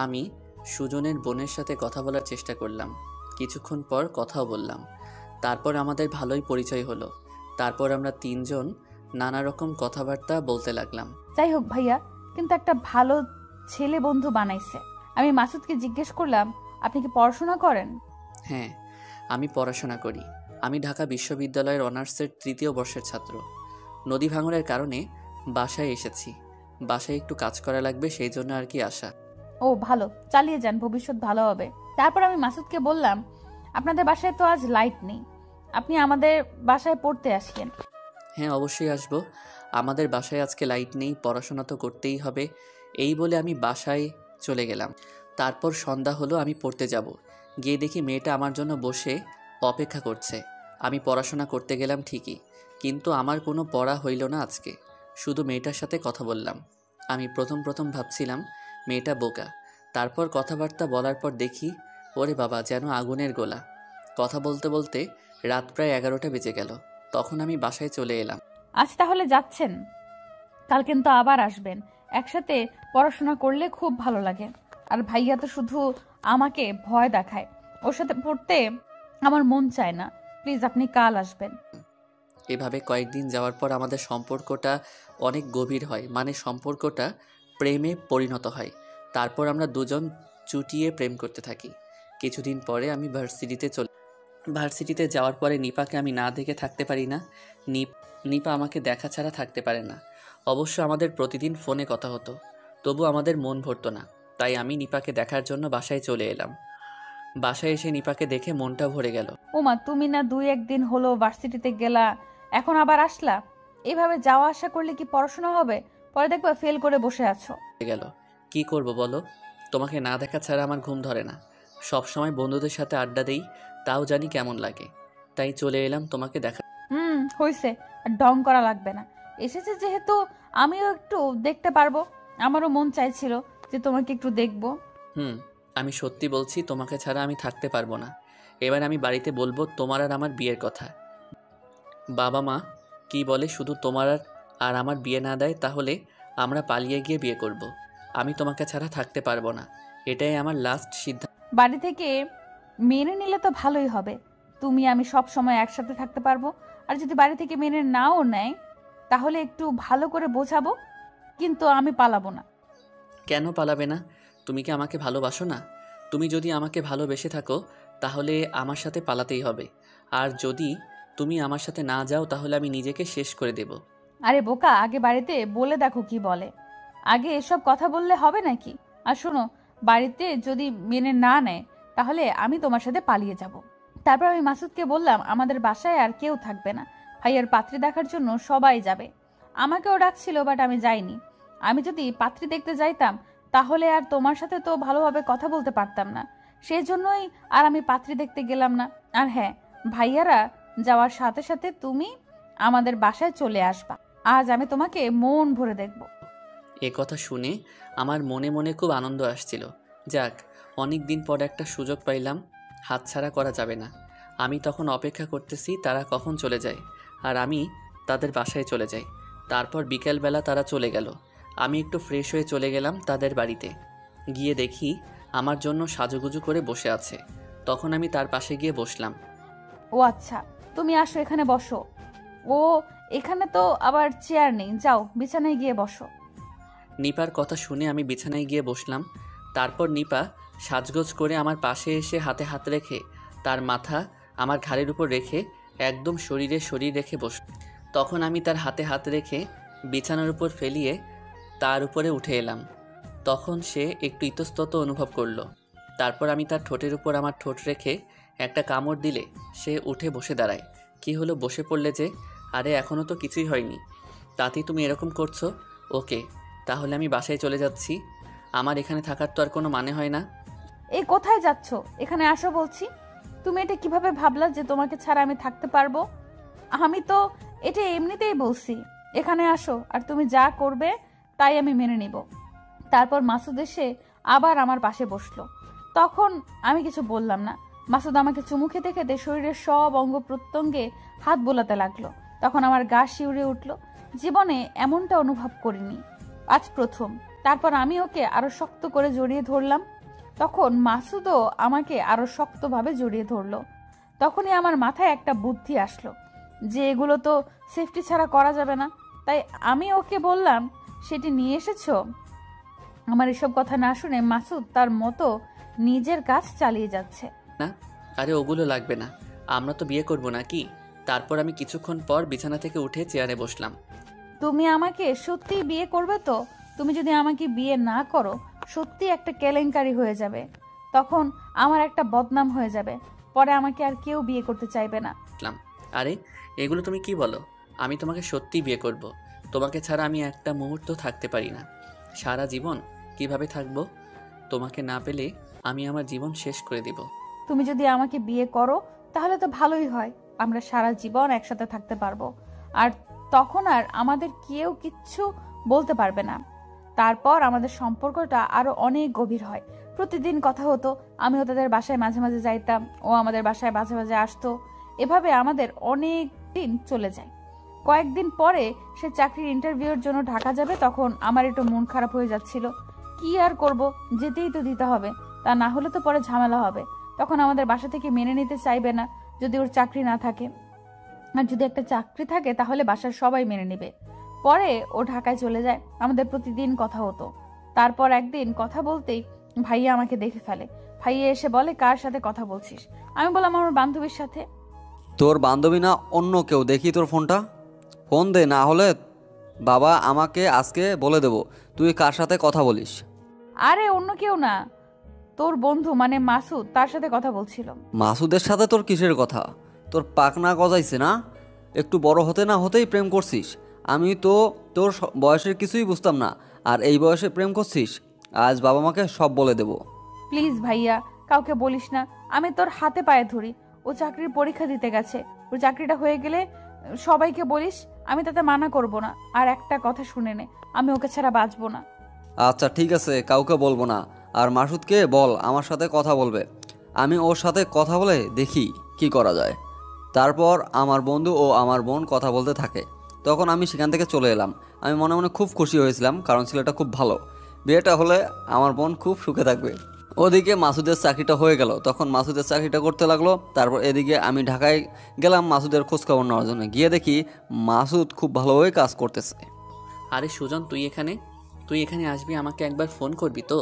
আমি সুজনের বোনের সাথে কথা বলার চেষ্টা করলাম। কিছুক্ষণ পর কথাও বললাম। তারপর আমাদের ভালোই পরিচয় হলো। তারপর আমরা তিনজন নানা রকম কথাবার্তা বলতে লাগলাম। যাই হোক ভাইয়া, কিন্তু একটা ভালো ছেলে বন্ধু বানাইছে। আমি মাসুদকে জিজ্ঞেস করলাম, আপনি কি পড়াশোনা করেন? হ্যাঁ, আমি পড়াশোনা করি। আমি ঢাকা বিশ্ববিদ্যালয়ের অনার্সের 3য় বর্ষের ছাত্র। নদী ভাঙনের কারণে বাসায় এসেছি। বাসায় একটু কাজ করা লাগবে, সেই জন্য আর কি আসা। ও ভালো, চালিয়ে যান, ভবিষ্যৎ ভালো হবে। তারপর আমি মাসুদকে বললাম, আপনাদের বাসায় তো আজ লাইট নেই, আপনি আমাদের বাসায় পড়তে আসেন। হ্যাঁ অবশ্যই আসবো। আমাদের বাসায় আজকে লাইট নেই, পড়াশোনা তো করতেই হবে। এই বলে আমি বাসায় চলে গেলাম। তারপর সন্ধ্যা হলো, আমি পড়তে যাব। গিয়ে দেখি মেয়েটা আমার জন্য বসে অপেক্ষা করছে। আমি পড়াশোনা করতে গেলাম ঠিকই, কিন্তু আমার কোনো পড়া হইল না আজকে। শুধু মেয়েটার সাথে কথা বললাম। আমি প্রথম ভাবছিলাম মেয়েটা বোকা। তারপর কথাবার্তা বলার পর দেখি ওরে বাবা, যেন আগুনের গোলা। কথা বলতে বলতে রাত প্রায় 11টা বেজে গেল। তখন আমি বাসায় চলে এলাম। আজ তাহলে যাচ্ছেন? কাল কিন্তু আবার আসবেন। একসাথে পড়াশোনা করলে খুব ভালো লাগে। আর ভাইয়া তো শুধু আমাকে ভয় দেখায়, ওর সাথে পড়তে আমার মন চায় না। প্লিজ আপনি কাল আসবেন। এভাবে কয়েকদিন যাওয়ার পর আমাদের সম্পর্কটা অনেক গভীর হয়, মানে সম্পর্কটা প্রেমে পরিণত হয়। তারপর আমরা দুজন চুটিয়ে প্রেম করতে থাকি। কিছুদিন পরে আমি ভার্সিটিতে যাওয়ার পরে নিপাকে আমি না দেখে থাকতে পারি না। নিপা আমাকে দেখা ছাড়া থাকতে পারে না। অবশ্য আমাদের প্রতিদিন ফোনে কথা হতো, তবু আমাদের মন ভরতো না। তাই আমি নিপাকে দেখার জন্য বাসায় চলে এলাম। বাসায় এসে নিপাকে দেখে মনটা ভরে গেল। ওমা, তুমি না 2-1 দিন হলো ভার্সিটিতে গেলা, এখন আবার আসলা? এভাবে যাওয়া আসা করলে কি পড়াশোনা হবে? পরে দেখবা ফেল করে বসে আছো। গেল কি করব বলো? তোমাকে না দেখা ছাড়া আমার ঘুম ধরে না। সব সময় বন্ধুদের সাথে আড্ডা দেই, তাও জানি কেমন লাগে। তাই চলে এলাম তোমাকে দেখা। হইছে, আর ঢং করা লাগবে না। এসেছে যেহেতু আমিও একটু দেখতে পারবো। আমারও মন চাইছিল যে তোমাকে একটু দেখবো। আমি সত্যি বলছি, তোমাকে ছাড়া আমি থাকতে পারবো না। এবার আমি বাড়িতে বলবো তোমার আর আমার বিয়ের কথা। বাবা মা কি বলে, শুধু তোমার আর আমার বিয়ে না দেয় তাহলে আমরা পালিয়ে গিয়ে বিয়ে করব। আমি তোমাকে ছাড়া থাকতে পারবো না, এটাই আমার লাস্ট সিদ্ধান্ত। বাড়ি থেকে মেনে নিলে তো ভালোই হবে। তুমি আমি সব সময় একসাথে থাকতে পারবো। আর যদি বাড়ি থেকে মেনে নাও নেয় তাহলে একটু ভালো করে বোঝাবো, কিন্তু আমি পালাবো না। কেন পালাবে না? তুমি কি আমাকে ভালোবাসো না? তুমি যদি আমাকে ভালোবেসে থাকো তাহলে আমার সাথে পালাতেই হবে। আর যদি তুমি আমার সাথে না যাও তাহলে আমি নিজেকে শেষ করে দেব। আরে বোকা, আগে বাড়িতে বলে দেখো কি বলে। আগে এসব কথা বললে হবে নাকি? আর শোনো, বাড়িতে যদি মেনে না নেয় তাহলে আমি তোমার সাথে পালিয়ে যাব। তারপর আমি মাসুদকে বললাম আমাদের বাসায় আর কেউ থাকবে না, ভাইয়ার পাত্রী দেখার জন্য সবাই যাবে। আমাকেও ডাকছিল, বাট আমি যাইনি। আমি যদি পাত্রী দেখতে যাইতাম তাহলে আর তোমার সাথে তো ভালোভাবে কথা বলতে পারতাম না। সেই জন্যই আর আমি পাত্রী দেখতে গেলাম না। আর হ্যাঁ, ভাইয়ারা যাওয়ার সাথে সাথে তুমি আমাদের বাসায় চলে আসবা। আজ আমি তোমাকে মন ভরে দেখব। এ কথা শুনে আমার মনে মনে খুব আনন্দ আসছিল। যাক, অনেক দিন পর একটা সুযোগ পাইলাম, হাতছাড়া করা যাবে না। আমি তখন অপেক্ষা করতেছি তারা কখন চলে যায়, আর আমি তাদের বাসায় চলে যাই। তারপর বিকেলবেলা তারা চলে গেল। আমি একটু ফ্রেশ হয়ে চলে গেলাম তাদের বাড়িতে। গিয়ে দেখি আমার জন্য সাজুগুজু করে বসে আছে। তখন আমি তার পাশে গিয়ে বসলাম। ও আচ্ছা, তুমি আসো, এখানে বসো। ও এখানে তো আবার চেয়ার নেই, যাও বিছানায় গিয়ে বসো। নিপার কথা শুনে আমি বিছানায় গিয়ে বসলাম। তারপর নিপা সাজগোজ করে আমার পাশে এসে হাতে হাত রেখে তার মাথা আমার ঘাড়ের উপর রেখে একদম শরীরে শরীর রেখে বসল। তখন আমি তার হাতে হাত রেখে বিছানার উপর ফেলিয়ে তার উপরে উঠে এলাম। তখন সে একটু ইতস্তত অনুভব করলো। তারপর আমি তার ঠোঁটের উপর আমার ঠোঁট রেখে একটা কামড় দিলে সে উঠে বসে দাঁড়ায়। কি হলো, বসে পড়লে যে? আরে এখনও তো কিছুই হয়নি, তাতেই তুমি এরকম করছো? ওকে, তাহলে আমি বাসায় চলে যাচ্ছি। আমার এখানে থাকার তো আর কোনো মানে হয় না। এই কোথায় যাচ্ছ? এখানে আসো বলছি। তুমি এটা কিভাবে ভাবলা যে তোমাকে ছাড়া আমি থাকতে পারবো? আমি তো এটা এমনিতেই বলছি। এখানে আসো, আর তুমি যা করবে তাই আমি মেনে নিব। তারপর মাসুদ এসে আবার আমার পাশে বসলো। তখন আমি কিছু বললাম না। মাসুদ আমাকে চুমু খেতে খেতে শরীরের সব অঙ্গ প্রত্যঙ্গে হাত বোলাতে লাগলো। তখন আমার গা শিউরে উঠলো। জীবনে এমনটা অনুভব করিনি, আজ প্রথম। তারপর আমি ওকে আরো শক্ত করে জড়িয়ে ধরলাম। তখন মাসুদও আমাকে আরো শক্তভাবে জড়িয়ে ধরলো। তখনই আমার মাথায় একটা বুদ্ধি আসলো যে এগুলো তো সেফটি ছাড়া করা যাবে না। তাই আমি ওকে বললাম, সেটি নিয়ে এসেছো? আমার এসব কথা না শুনে মাসুদ তার মতো নিজের কাজ চালিয়ে যাচ্ছে। না, আরে ওগুলো লাগবে না, আমরা তো বিয়ে করব না কি? তারপর আমি কিছুক্ষণ পর বিছানা থেকে উঠে চেয়ারে বসলাম। তুমি আমাকে সত্যিই বিয়ে করবে তো? তুমি যদি আমাকে বিয়ে না করো সত্যি একটা কেলেঙ্কারি হয়ে যাবে। তখন আমার একটা বদনাম হয়ে যাবে। পরে আমাকে আর কেউ বিয়ে করতে চাইবে না। আরে এগুলো তুমি কি বলো? আমি তোমাকে সত্যিই বিয়ে করব। তোমাকে ছাড়া আমি একটা মুহূর্ত থাকতে পারি না। সারা জীবন কিভাবে থাকবো? তোমাকে না পেলে আমি আমার জীবন শেষ করে দিব। তুমি যদি আমাকে বিয়ে করো তাহলে তো ভালোই হয়, আমরা সারা জীবন একসাথে থাকতে পারবো। আর তখন আর আমাদের কেউ কিচ্ছু বলতে পারবে না। তারপর আমাদের সম্পর্কটা আরো অনেক গভীর হয়। প্রতিদিন কথা হতো, আমিও তাদের বাসায় মাঝে মাঝে যাইতাম, ও আমাদের বাসায় মাঝে মাঝে আসতো। এভাবে আমাদের অনেক দিন চলে যায়। কয়েকদিন পরে সে চাকরির ইন্টারভিউর জন্য ঢাকা যাবে, তখন আমার একটু মন খারাপ হয়ে যাচ্ছিল। কি আর করব, যেতেই তো দিতে হবে, তা না হলে তো পরে ঝামেলা হবে। তখন আমাদের বাসা থেকে মেনে নিতে চাইবে না যদি ওর চাকরি না থাকে, আর যদি একটা চাকরি থাকে তাহলে বাসার সবাই মেনে নেবে। পরে ও ঢাকায় চলে যায়, আমাদের প্রতিদিন কথা হতো। তারপর একদিন কথা বলতেই ভাইয়া আমাকে দেখে ফেলে। ভাইয়া এসে বলে, কার সাথে কথা বলছিস? আমি বললাম, আমার বান্ধবীর সাথে। তোর বান্ধবী না অন্য কেউ? দেখি তোর ফোনটা, ফোন দে, না হলে বাবা আমাকে আজকে বলে দেব তুই কার সাথে কথা বলিস। আরে অন্য কেউ না, তোর বন্ধু মানে মাসুদ, তার সাথে কথা বলছিল। মাসুদের সাথে তোর কিসের কথা? তোর পাকনা গজাইছে না? একটু বড় হতে না হতেই প্রেম করছিস। আমি তো তোর বয়সের কিছুই বুঝতাম না, আর এই বয়সে প্রেম করছিস। আজ বাবা মাকে সব বলে দেব। প্লিজ ভাইয়া, কাউকে বলিস না, আমি তোর হাতে পায়ে ধরি। ও চাকরির পরীক্ষা দিতে গেছে, ওর চাকরিটা হয়ে গেলে সবাইকে বলিস, আমি তাতে মানা করব না। আর একটা কথা শুনে নে, আমি ওকে ছাড়া বাঁচবো না। আচ্ছা ঠিক আছে, কাউকে বলবো না। আর মাসুদকে বল আমার সাথে কথা বলবে, আমি ওর সাথে কথা বলে দেখি কি করা যায়। তারপর আমার বন্ধু ও আমার বোন কথা বলতে থাকে। তখন আমি সেখান থেকে চলে এলাম। আমি মনে মনে খুব খুশি হয়েছিলাম, কারণ ছেলেটা খুব ভালো। বিয়েটা হলে আমার বোন খুব সুখে থাকবে। ওদিকে মাসুদের চাকরিটা হয়ে গেল, তখন মাসুদের চাকরিটা করতে লাগলো। তারপর এদিকে আমি ঢাকায় গেলাম মাসুদের খোঁজখবর নেওয়ার জন্য। গিয়ে দেখি মাসুদ খুব ভালোভাবে কাজ করতেছে। আরে সুজন, তুই এখানে আসবি, আমাকে একবার ফোন করবি তো?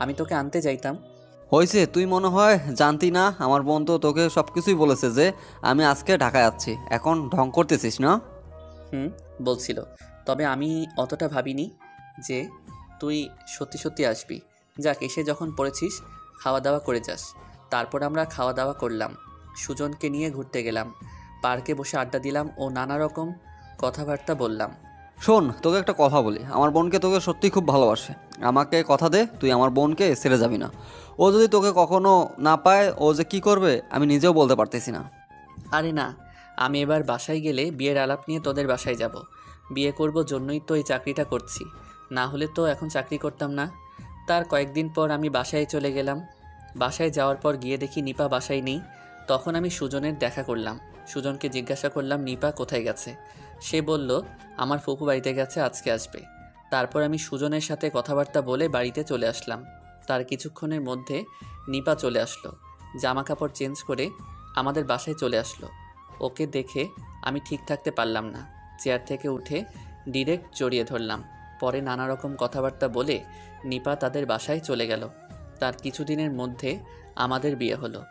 আমি তোকে আনতে যাইতাম। হয়েছে, তুই মনে হয় জানতি না। আমার বোন তো তোকে সব কিছুই বলেছে যে আমি আজকে ঢাকায় যাচ্ছি। এখন ঢং করতেছিস না? বলছিল, তবে আমি অতটা ভাবিনি যে তুই সত্যি সত্যি আসবি। যাক, এসে যখন পড়েছিস খাওয়া দাওয়া করে যাস। তারপর আমরা খাওয়া দাওয়া করলাম, সুজনকে নিয়ে ঘুরতে গেলাম, পার্কে বসে আড্ডা দিলাম ও নানা রকম কথাবার্তা বললাম। শোন, তোকে একটা কথা বলি, আমার বোনকে তোকে সত্যি খুব ভালোবাসে। আমাকে কথা দে, তুই আমার বোনকে ছেড়ে যাবি না। ও যদি তোকে কখনো না পায়, ও যে কি করবে আমি নিজেও বলতে পারতেছি না। আরে না, আমি এবার বাসায় গেলে বিয়ের আলাপ নিয়ে তোদের বাসায় যাব। বিয়ে করব জন্যই তো এই চাকরিটা করছি, না হলে তো এখন চাকরি করতাম না। তার কয়েকদিন পর আমি বাসায় চলে গেলাম। বাসায় যাওয়ার পর গিয়ে দেখি নিপা বাসায় নেই। তখন আমি সুজনের দেখা করলাম। সুজনকে জিজ্ঞাসা করলাম নিপা কোথায় গেছে। সে বলল আমার ফুপু বাড়িতে গেছে, আজকে আসবে। তারপর আমি সুজনের সাথে কথাবার্তা বলে বাড়িতে চলে আসলাম। তার কিছুক্ষণের মধ্যে নিপা চলে আসলো, জামা কাপড় চেঞ্জ করে আমাদের বাসায় চলে আসলো। ওকে দেখে আমি ঠিক থাকতে পারলাম না, চেয়ার থেকে উঠে ডিরেক্ট জড়িয়ে ধরলাম। পরে নানা রকম কথাবার্তা বলে নিপা তাদের বাসায় চলে গেল। তার কিছুদিনের মধ্যে আমাদের বিয়ে হলো।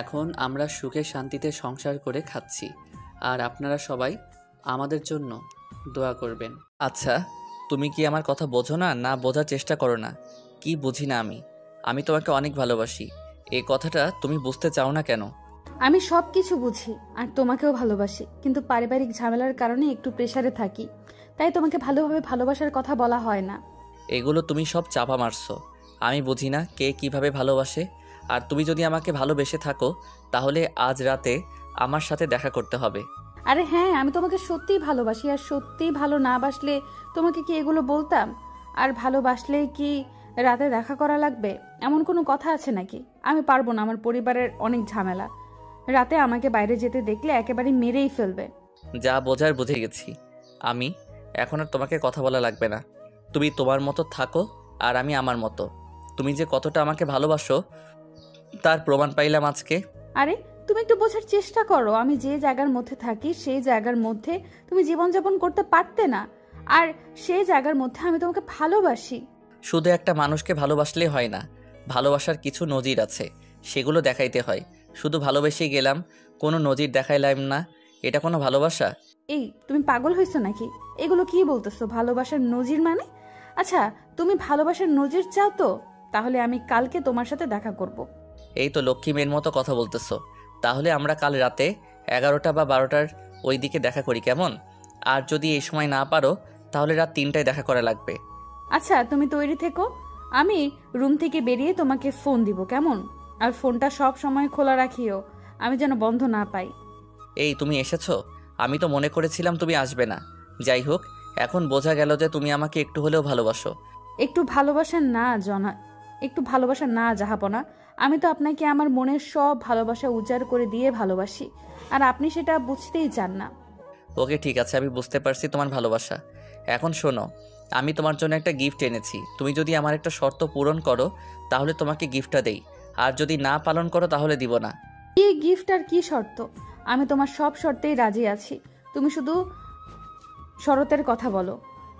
এখন আমরা সুখে শান্তিতে সংসার করে খাচ্ছি। আর আপনারা সবাই আমাদের জন্য দোয়া করবেন। আচ্ছা, তুমি কি আমার কথা বোঝো না, না বোঝার চেষ্টা করো না? কি বুঝি না আমি তোমাকে অনেক ভালোবাসি, এই কথাটা তুমি বুঝতে চাও না কেন? আমি সব কিছু বুঝি আর তোমাকেও ভালোবাসি, কিন্তু পারিবারিক ঝামেলার কারণে একটু প্রেসারে থাকি, তাই তোমাকে ভালোভাবে ভালোবাসার কথা বলা হয় না। এগুলো তুমি সব চাপা মারছো। আমি বুঝি না কে কিভাবে ভালোবাসে। আর তুমি যদি আমাকে ভালোবেসে থাকো তাহলে আজ রাতে আমার সাথে দেখা করতে হবে। আরে হ্যাঁ, আমি তোমাকে সত্যিই ভালোবাসি, আর সত্যিই ভালো না বাসলে তোমাকে কি এগুলো বলতাম? আর ভালোবাসলেই কি রাতে দেখা করা লাগবে, এমন কোনো কথা আছে নাকি? আমি পারবো না, আমার পরিবারের অনেক ঝামেলা। রাতে আমাকে বাইরে যেতে দেখলে একেবারে মেরেই ফেলবে। যা বোঝার বুঝে গেছি আমি, এখন আর তোমাকে কথা বলা লাগবে না। তুমি তোমার মতো থাকো আর আমি আমার মতো। তুমি যে কতটা আমাকে ভালোবাসো তার প্রমাণ পাইলাম আজকে। আরে তুমি একটু বোঝার চেষ্টা করো, আমি যে জায়গার মধ্যে থাকি সেই জায়গার মধ্যে তুমি জীবনযাপন করতে পারতে না, আর সেই জায়গার মধ্যে আমি তোমাকে ভালোবাসি। শুধু একটা মানুষকে ভালোবাসলেই হয় না, ভালোবাসার কিছু নজির আছে, সেগুলো দেখাইতে হয়। শুধু ভালোবেসেই গেলাম, কোনো নজির দেখাইলাম না, এটা কোনো ভালোবাসা? এই তুমি পাগল হয়েছো নাকি? এগুলো কি বলতেছো, ভালোবাসার নজির মানে? আচ্ছা, তুমি ভালোবাসার নজির চাও তো তাহলে আমি কালকে তোমার সাথে দেখা করব। এই তো লক্ষ্মী মেয়ের মতো কথা বলতেছো। তাহলে আমরা কাল রাতে 11টা বা 12টার ওই দিকে দেখা করি, কেমন? আর যদি এই সময় না পারো তাহলে রাত 3টায় দেখা করা লাগবে। আচ্ছা, তুমি তৈরি থেকো। আমি রুম থেকে বেরিয়ে তোমাকে ফোন দিব, কেমন? আর ফোনটা সব সময় খোলা রাখিও, আমি যেন বন্ধ না পাই। এই তুমি এসেছো? আমি তো মনে করেছিলাম তুমি আসবে না। যাই হোক, এখন বোঝা গেল যে তুমি আমাকে একটু হলেও ভালোবাসো। একটু ভালোবাসা না জাহাপনা। আমি তো আপনাকে আমার মনের সব ভালোবাসা উজাড় করে দিয়ে ভালোবাসি, আর আপনি সেটা বুঝতেই চান না। ওকে ঠিক আছে, আমি বুঝতে পারছি তোমার ভালোবাসা। এখন শোনো, আমি তোমার জন্য একটা গিফট এনেছি। তুমি যদি আমার একটা শর্ত পূরণ করো তাহলে তোমাকে গিফটটা দেই, আর যদি না পালন করো তাহলে দিব না। কি গিফট আর কি শর্ত? আমি তোমার সব শর্তেই রাজি আছি, তুমি শুধু শরতের কথা বলো।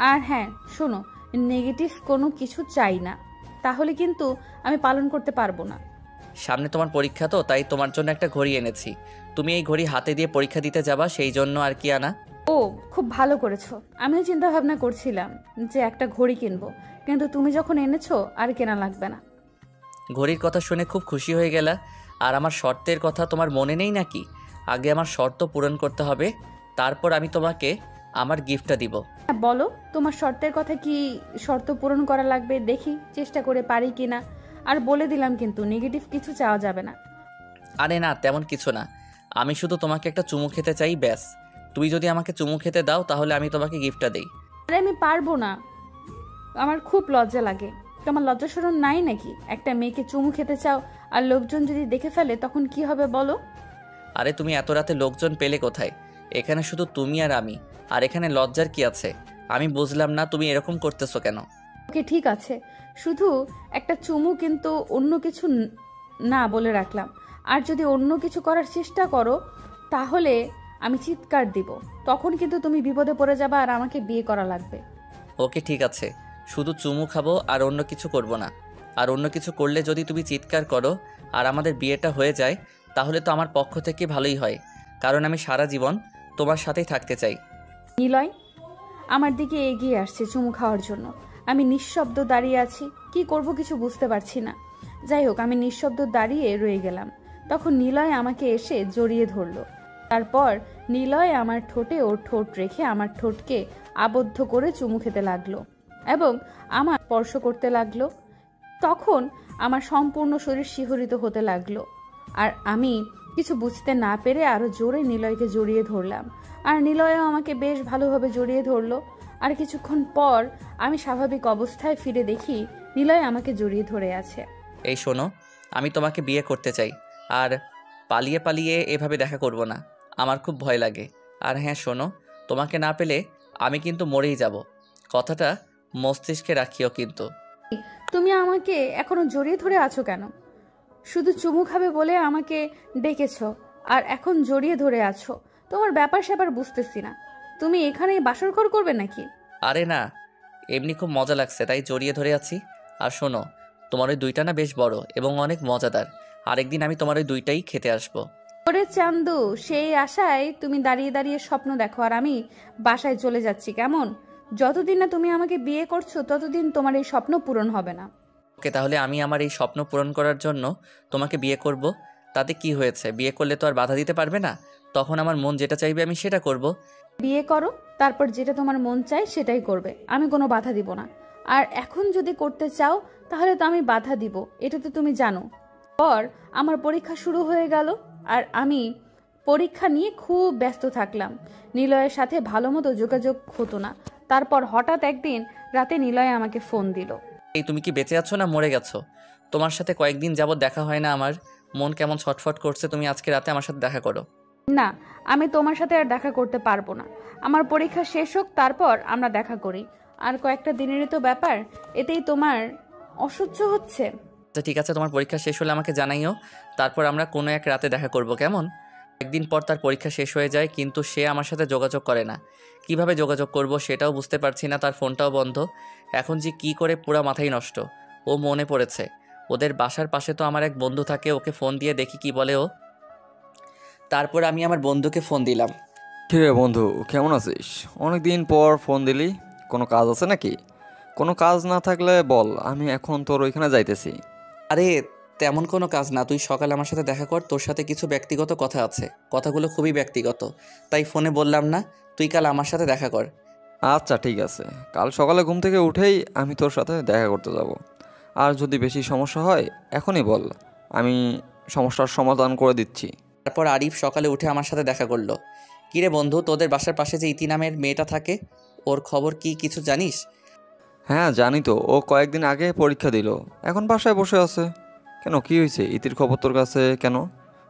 আর হ্যাঁ শোনো, নেগেটিভ কোনো কিছু চাই না, তাহলে কিন্তু আমি পালন করতে পারবো না। সামনে তোমার পরীক্ষা, তো তাই তোমার জন্য একটা ঘড়ি এনেছি। তুমি এই ঘড়ি হাতে দিয়ে পরীক্ষা দিতে যাবা, সেই জন্য আর কি আনা। ও, খুব ভালো করেছো। আমিও চিন্তা ভাবনা করছিলাম যে একটা ঘড়ি কিনবো, কিন্তু তুমি যখন এনেছো আর কেনা লাগবে না। ঘড়ির কথা শুনে খুব খুশি হয়ে গেলা, আর আমার শর্তের কথা তোমার মনে নেই নাকি? আগে আমার শর্ত পূরণ করতে হবে, তারপর আমি তোমাকে আমার গিফটটা দিব। হ্যাঁ বলো, তোমার শর্তের কথা কি শর্ত পূরণ করা লাগবে, দেখি চেষ্টা করে পারি কিনা। আর বলে দিলাম কিন্তু নেগেটিভ কিছু চাওয়া যাবে না। আরে না, তেমন কিছু না। আমি শুধু তোমাকে একটা চুমু খেতে চাই, ব্যাস। তুমি যদি আমাকে চুমু খেতে দাও তাহলে আমি তোমাকে গিফটটা দেই। আরে আমি পারবো না, আমার খুব লজ্জা লাগে। তোমার লজ্জা শরম নাই নাকি? একটা মেয়েকে চুমু খেতে চাও, আর লোকজন যদি দেখে ফেলে তখন কি হবে বলো? আরে তুমি এত রাতে লোকজন পেলে কোথায়? এখানে শুধু তুমি আর আমি, আর এখানে লজ্জার কি আছে? আমি বুঝলাম না তুমি এরকম করতেছো কেন। ওকে ঠিক আছে, শুধু একটা চুমু, কিন্তু অন্য কিছু না বলে রাখলাম। আর যদি অন্য কিছু করার চেষ্টা করো তাহলে আমি চিৎকার দিব, তখন কিন্তু তুমি বিপদে পড়ে যাবে আর আমাকে বিয়ে করা লাগবে। ওকে ঠিক আছে, শুধু চুমু খাবো আর অন্য কিছু করব না। আর অন্য কিছু করলে যদি তুমি চিৎকার করো আর আমাদের বিয়েটা হয়ে যায় তাহলে তো আমার পক্ষ থেকে ভালোই হয়, কারণ আমি সারা জীবন তোমার সাথেই থাকতে চাই। নিলয় আমার দিকে এগিয়ে আসছে চুমু খাওয়ার জন্য। আমি নিঃশব্দ দাঁড়িয়ে আছি, কি করব কিছু বুঝতে পারছি না। যাই হোক, আমি নিঃশব্দ দাঁড়িয়ে রয়ে গেলাম। তখন নিলয় আমাকে এসে জড়িয়ে ধরলো। তারপর নিলয় আমার ঠোঁটে ওর ঠোঁট রেখে আমার ঠোঁটকে আবদ্ধ করে চুমু খেতে লাগলো এবং আমার স্পর্শ করতে লাগলো। তখন আমার সম্পূর্ণ শরীর শিহরিত হতে লাগলো, আর আমি কিছু বুঝতে না পেরে আরো জোরে নিলয়কে জড়িয়ে ধরলাম। আর নিলয়ও আমাকে বেশ ভালোভাবে জড়িয়ে ধরলো। আর কিছুক্ষণ পর আমি স্বাভাবিক অবস্থায় ফিরে দেখি নিলয় আমাকে জড়িয়ে ধরে আছে। এই শোনো, আমি তোমাকে বিয়ে করতে চাই, আর পালিয়ে পালিয়ে এভাবে দেখা করব না, আমার খুব ভয় লাগে। আর হ্যাঁ শোনো, তোমাকে না পেলে আমি কিন্তু মরেই যাব, কথাটা মস্তিষ্কে রাখিও কিন্তু। তুমি আমাকে এখনো জড়িয়ে ধরে আছো কেন? শুধু চুমু খাবে বলে আমাকে ডেকেছো, আর এখন জড়িয়ে ধরে আছো। তোমার ব্যাপার স্যাপার বুঝতেছি না। তুমি এখানেই বাসর ঘর করবে নাকি? আরে না, এমনি খুব মজা লাগছে তাই জড়িয়ে ধরে আছি। আর শোনো, তোমার ওই দুইটা না বেশ বড় এবং অনেক মজাদার, আরেকদিন আমি তোমার ওই দুইটাই খেতে আসবো। ওরে চান্দু, সেই আশায় তুমি দাঁড়িয়ে দাঁড়িয়ে স্বপ্ন দেখো আর আমি বাসায় চলে যাচ্ছি, কেমন? যতদিন না তুমি আমাকে বিয়ে করছো ততদিন তোমার এই স্বপ্ন পূরণ হবে না। ওকে, তাহলে আমি আমার এই স্বপ্ন পূরণ করার জন্য তোমাকে বিয়ে করব। তাতে কি হয়েছে? বিয়ে করলে তো আর বাধা দিতে পারবে না, তখন আমার মন যেটা চাইবে আমি সেটা করব। বিয়ে করো, তারপর যেটা তোমার মন চায় সেটাই করবে, আমি কোনো বাধা দিব না। আর এখন যদি করতে চাও তাহলে তো আমি বাধা দিব, এটা তো তুমি জানো। পর আমার পরীক্ষা শুরু হয়ে গেল, আর আমি পরীক্ষা নিয়ে খুব ব্যস্ত থাকলাম। নিলয়ের সাথে ভালো মতো যোগাযোগ হতো না। তারপর হঠাৎ একদিন রাতে নিলয় আমাকে ফোন দিল। এই তুমি কি বেঁচে আছো না মরে গেছো? তোমার সাথে কয়েকদিন যাবত দেখা হয় না, আমার মন কেমন ছটফট করছে। তুমি আজকে রাতে আমার সাথে দেখা করো। না, আমি তোমার সাথে আর দেখা করতে পারবো না। আমার পরীক্ষা শেষ হোক, তারপর আমরা দেখা করি। আর কয়েকটা দিনেরই তো ব্যাপার, এতেই তোমার অসহ্য হচ্ছে। আচ্ছা ঠিক আছে, তোমার পরীক্ষা শেষ হলে আমাকে জানাইও, তারপর আমরা কোনো এক রাতে দেখা করব, কেমন? একদিন পর তার পরীক্ষা শেষ হয়ে যায়, কিন্তু সে আমার সাথে যোগাযোগ করে না। কিভাবে যোগাযোগ করব সেটাও বুঝতে পারছি না, তার ফোনটাও বন্ধ। এখন যে কি করে, পুরা মাথাই নষ্ট। ও মনে পড়েছে, ওদের বাসার পাশে তো আমার এক বন্ধু থাকে, ওকে ফোন দিয়ে দেখি কি বলে ও। তারপর আমি আমার বন্ধুকে ফোন দিলাম। কিরে বন্ধু, কেমন আছিস? অনেক দিন পর ফোন দিলি, কোনো কাজ আছে নাকি? কোনো কাজ না থাকলে বল, আমি এখন তোর ওইখানে যাইতেছি। আরে তেমন কোনো কাজ না, তুই সকালে আমার সাথে দেখা কর, তোর সাথে কিছু ব্যক্তিগত কথা আছে, কথাগুলো খুবই ব্যক্তিগত, তাই ফোনে বললাম না, তুই কাল আমার সাথে দেখা কর। আচ্ছা ঠিক আছে, কাল সকালে ঘুম থেকে উঠেই আমি তোর সাথে দেখা করতে যাব। আর যদি বেশি সমস্যা হয় এখনই বল, আমি সমস্যার সমাধান করে দিচ্ছি। তারপর আরিফ সকালে উঠে আমার সাথে দেখা করলো। কিরে বন্ধু, তোদের বাসার পাশে যে ইতি নামের মেয়েটা থাকে, ওর খবর কি কিছু জানিস? হ্যাঁ জানি তো, ও কয়েকদিন আগে পরীক্ষা দিল, এখন বাসায় বসে আছে। কেন, কি হয়েছে? ইতির খবর তোর কাছে কেন?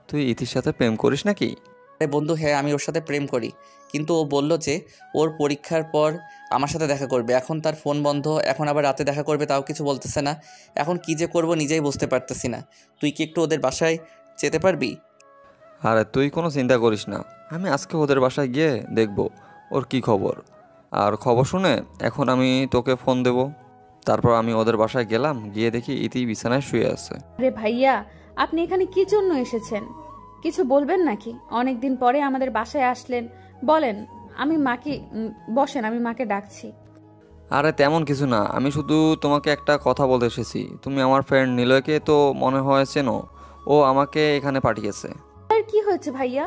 তুই ইতির সাথে প্রেম করিস নাকি? আরে বন্ধু, হ্যাঁ আমি ওর সাথে প্রেম করি, কিন্তু ও বলল যে ওর পরীক্ষার পর আমার সাথে দেখা করবে। এখন তার ফোন বন্ধ, এখন আবার রাতে দেখা করবে, তাও কিছু বলতেছে না। এখন কি যে করব নিজেই বুঝতে পারতেছি না। তুই কি একটু ওদের বাসায় যেতে পারবি? আরে তুই কোনো চিন্তা করিস না, আমি আজকে ওদের বাসায় গিয়ে দেখব ওর কি খবর। আর খবর শুনে এখন আমি তোকে ফোন দেব। তারপর আমি ওদের বাসায় গেলাম, গিয়ে দেখি ইতি বিছানায় শুয়ে আছে। আরে ভাইয়া, আপনি এখানে কি জন্য এসেছেন? কিছু বলবেন নাকি? অনেকদিন পরে আমাদের বাসায় আসলেন, বলেন। আমি মাকে বসেন, আমি মাকে ডাকছি। আরে তেমন কিছু না, আমি শুধু তোমাকে একটা কথা বলতে এসেছি। তুমি আমার ফ্রেন্ড নিলয়কে তো মনে হয় চেনো, ও আমাকে এখানে পাঠিয়েছে। আর কি হয়েছে ভাইয়া?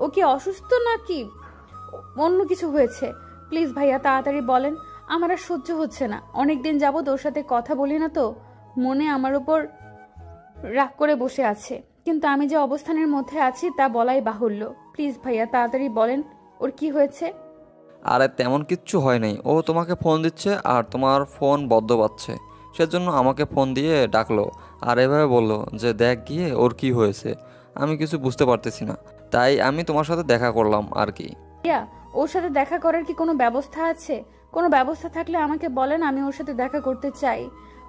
ও কি অসুস্থ নাকি অন্য কিছু হয়েছে? প্লিজ ভাইয়া তাড়াতাড়ি বলেন, আমার আর সহ্য হচ্ছে না। অনেকদিন যাবত ওর সাথে কথা বলি না তো, মনে আমার উপর রাগ করে বসে আছে, কিন্তু আমি যে অবস্থানের মধ্যে আছি তা বলাই বাহুল্য। প্লিজ ভাইয়া তাড়াতাড়ি বলেন, ওর কি হয়েছে? আরে তেমন কিচ্ছু হয় নাই, ও তোমাকে ফোন দিচ্ছে আর তোমার ফোন বদ্ধ পাচ্ছে, সেজন্য আমাকে ফোন দিয়ে ডাকলো আর এভাবে বললো যে দেখ গিয়ে ওর কি হয়েছে। আমি কিছু বুঝতে পারতেছি না, তাই আমি তোমার সাথে দেখা করলাম আর কি। ভাইয়া, ওর সাথে দেখা করার কি কোনো ব্যবস্থা আছে? কোনো ব্যবস্থা থাকলে আমাকে বলেন, আমি ওর সাথে দেখা করতে চাই।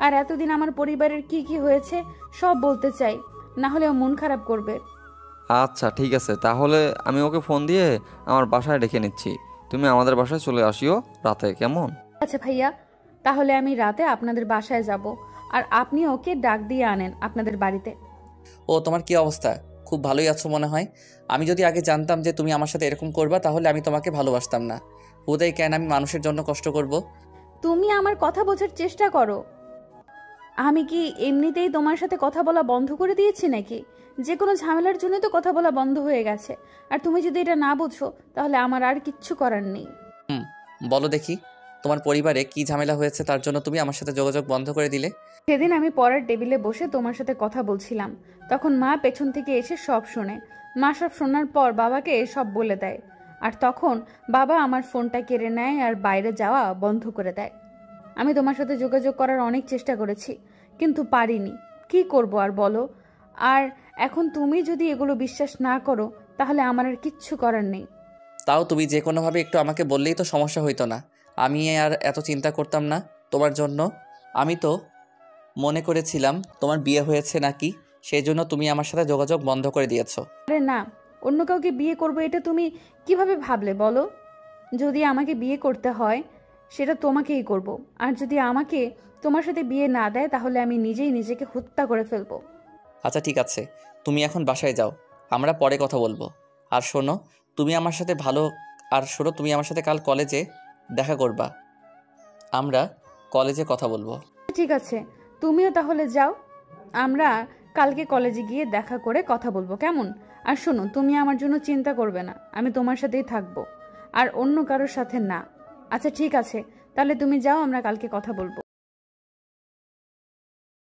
আর এতদিন আমার পরিবারের কি কি হয়েছে সব বলতে চাই, না হলে ও মন খারাপ করবে। আচ্ছা ঠিক আছে, তাহলে আমি ওকে ফোন দিয়ে আমার বাসায় ডেকে নিচ্ছি। তুমি আমাদের বাসায় চলে আসিও রাতে, কেমন? আচ্ছা ভাইয়া, তাহলে আমি রাতে আপনাদের বাসায় যাব, আর আপনি ওকে ডাক দিয়ে আনেন আপনাদের বাড়িতে। ও তোমার কি অবস্থা? খুব ভালোই আছো মনে হয়। আমি যদি আগে জানতাম যে তুমি আমার সাথে এরকম করবা, তাহলে আমি তোমাকে ভালোবাসতাম না। হুদাই কেন আমি মানুষের জন্য কষ্ট করব? তুমি আমার কথা বোঝার চেষ্টা করো। আমি কি এমনিতেই তোমার সাথে কথা বলা বন্ধ করে দিয়েছি নাকি? যে কোনো ঝামেলার জন্য তো কথা বলা বন্ধ হয়ে গেছে, আর তুমি যদি এটা না বুঝো তাহলে আমার আর কিচ্ছু করার নেই। বলো দেখি, তোমার পরিবারে কি ঝামেলা হয়েছে তার জন্য তুমি আমার সাথে যোগাযোগ বন্ধ করে দিলে? সেদিন আমি পড়ার টেবিলে বসে তোমার সাথে কথা বলছিলাম, তখন মা পেছন থেকে এসে সব শোনে। মা সব শোনার পর বাবাকে সব বলে দেয়, আর তখন বাবা আমার ফোনটা কেড়ে নেয় আর বাইরে যাওয়া বন্ধ করে দেয়। আমি তোমার সাথে যোগাযোগ করার অনেক চেষ্টা করেছি, কিন্তু পারিনি। কি করব আর বলো? আর এখন তুমি যদি এগুলো বিশ্বাস না করো তাহলে আমার আর কিচ্ছু করার নেই। তাও তুমি যে কোনোভাবে একটু আমাকে বললেই তো সমস্যা হইতো না। আমি আর এত চিন্তা করতাম না তোমার জন্য। আমি তো মনে করেছিলাম তোমার বিয়ে হয়েছে নাকি, সেই জন্য তুমি আমার সাথে যোগাযোগ বন্ধ করে দিয়েছো। আরে না, অন্য কাউকে বিয়ে করবো এটা তুমি কিভাবে ভাবলে বলো? যদি আমাকে বিয়ে করতে হয় সেটা তোমাকেই করব, আর যদি আমাকে তোমার সাথে বিয়ে না দেয় তাহলে আমি নিজেই নিজেকে হত্যা করে ফেলবো। আচ্ছা ঠিক আছে, তুমি এখন বাসায় যাও, আমরা পরে কথা বলবো। আর শোনো, তুমি আমার সাথে তুমি আমার সাথে কাল কলেজে দেখা করবা, আমরা কলেজে কথা বলবো। ঠিক আছে, তুমিও তাহলে যাও, আমরা কালকে কলেজে গিয়ে দেখা করে কথা বলবো, কেমন? আর শোনো, তুমি আমার জন্য চিন্তা করবে না, আমি তোমার সাথেই থাকবো, আর অন্য কারোর সাথে না। আচ্ছা ঠিক আছে, তাহলে তুমি যাও, আমরা কালকে কথা বলবো।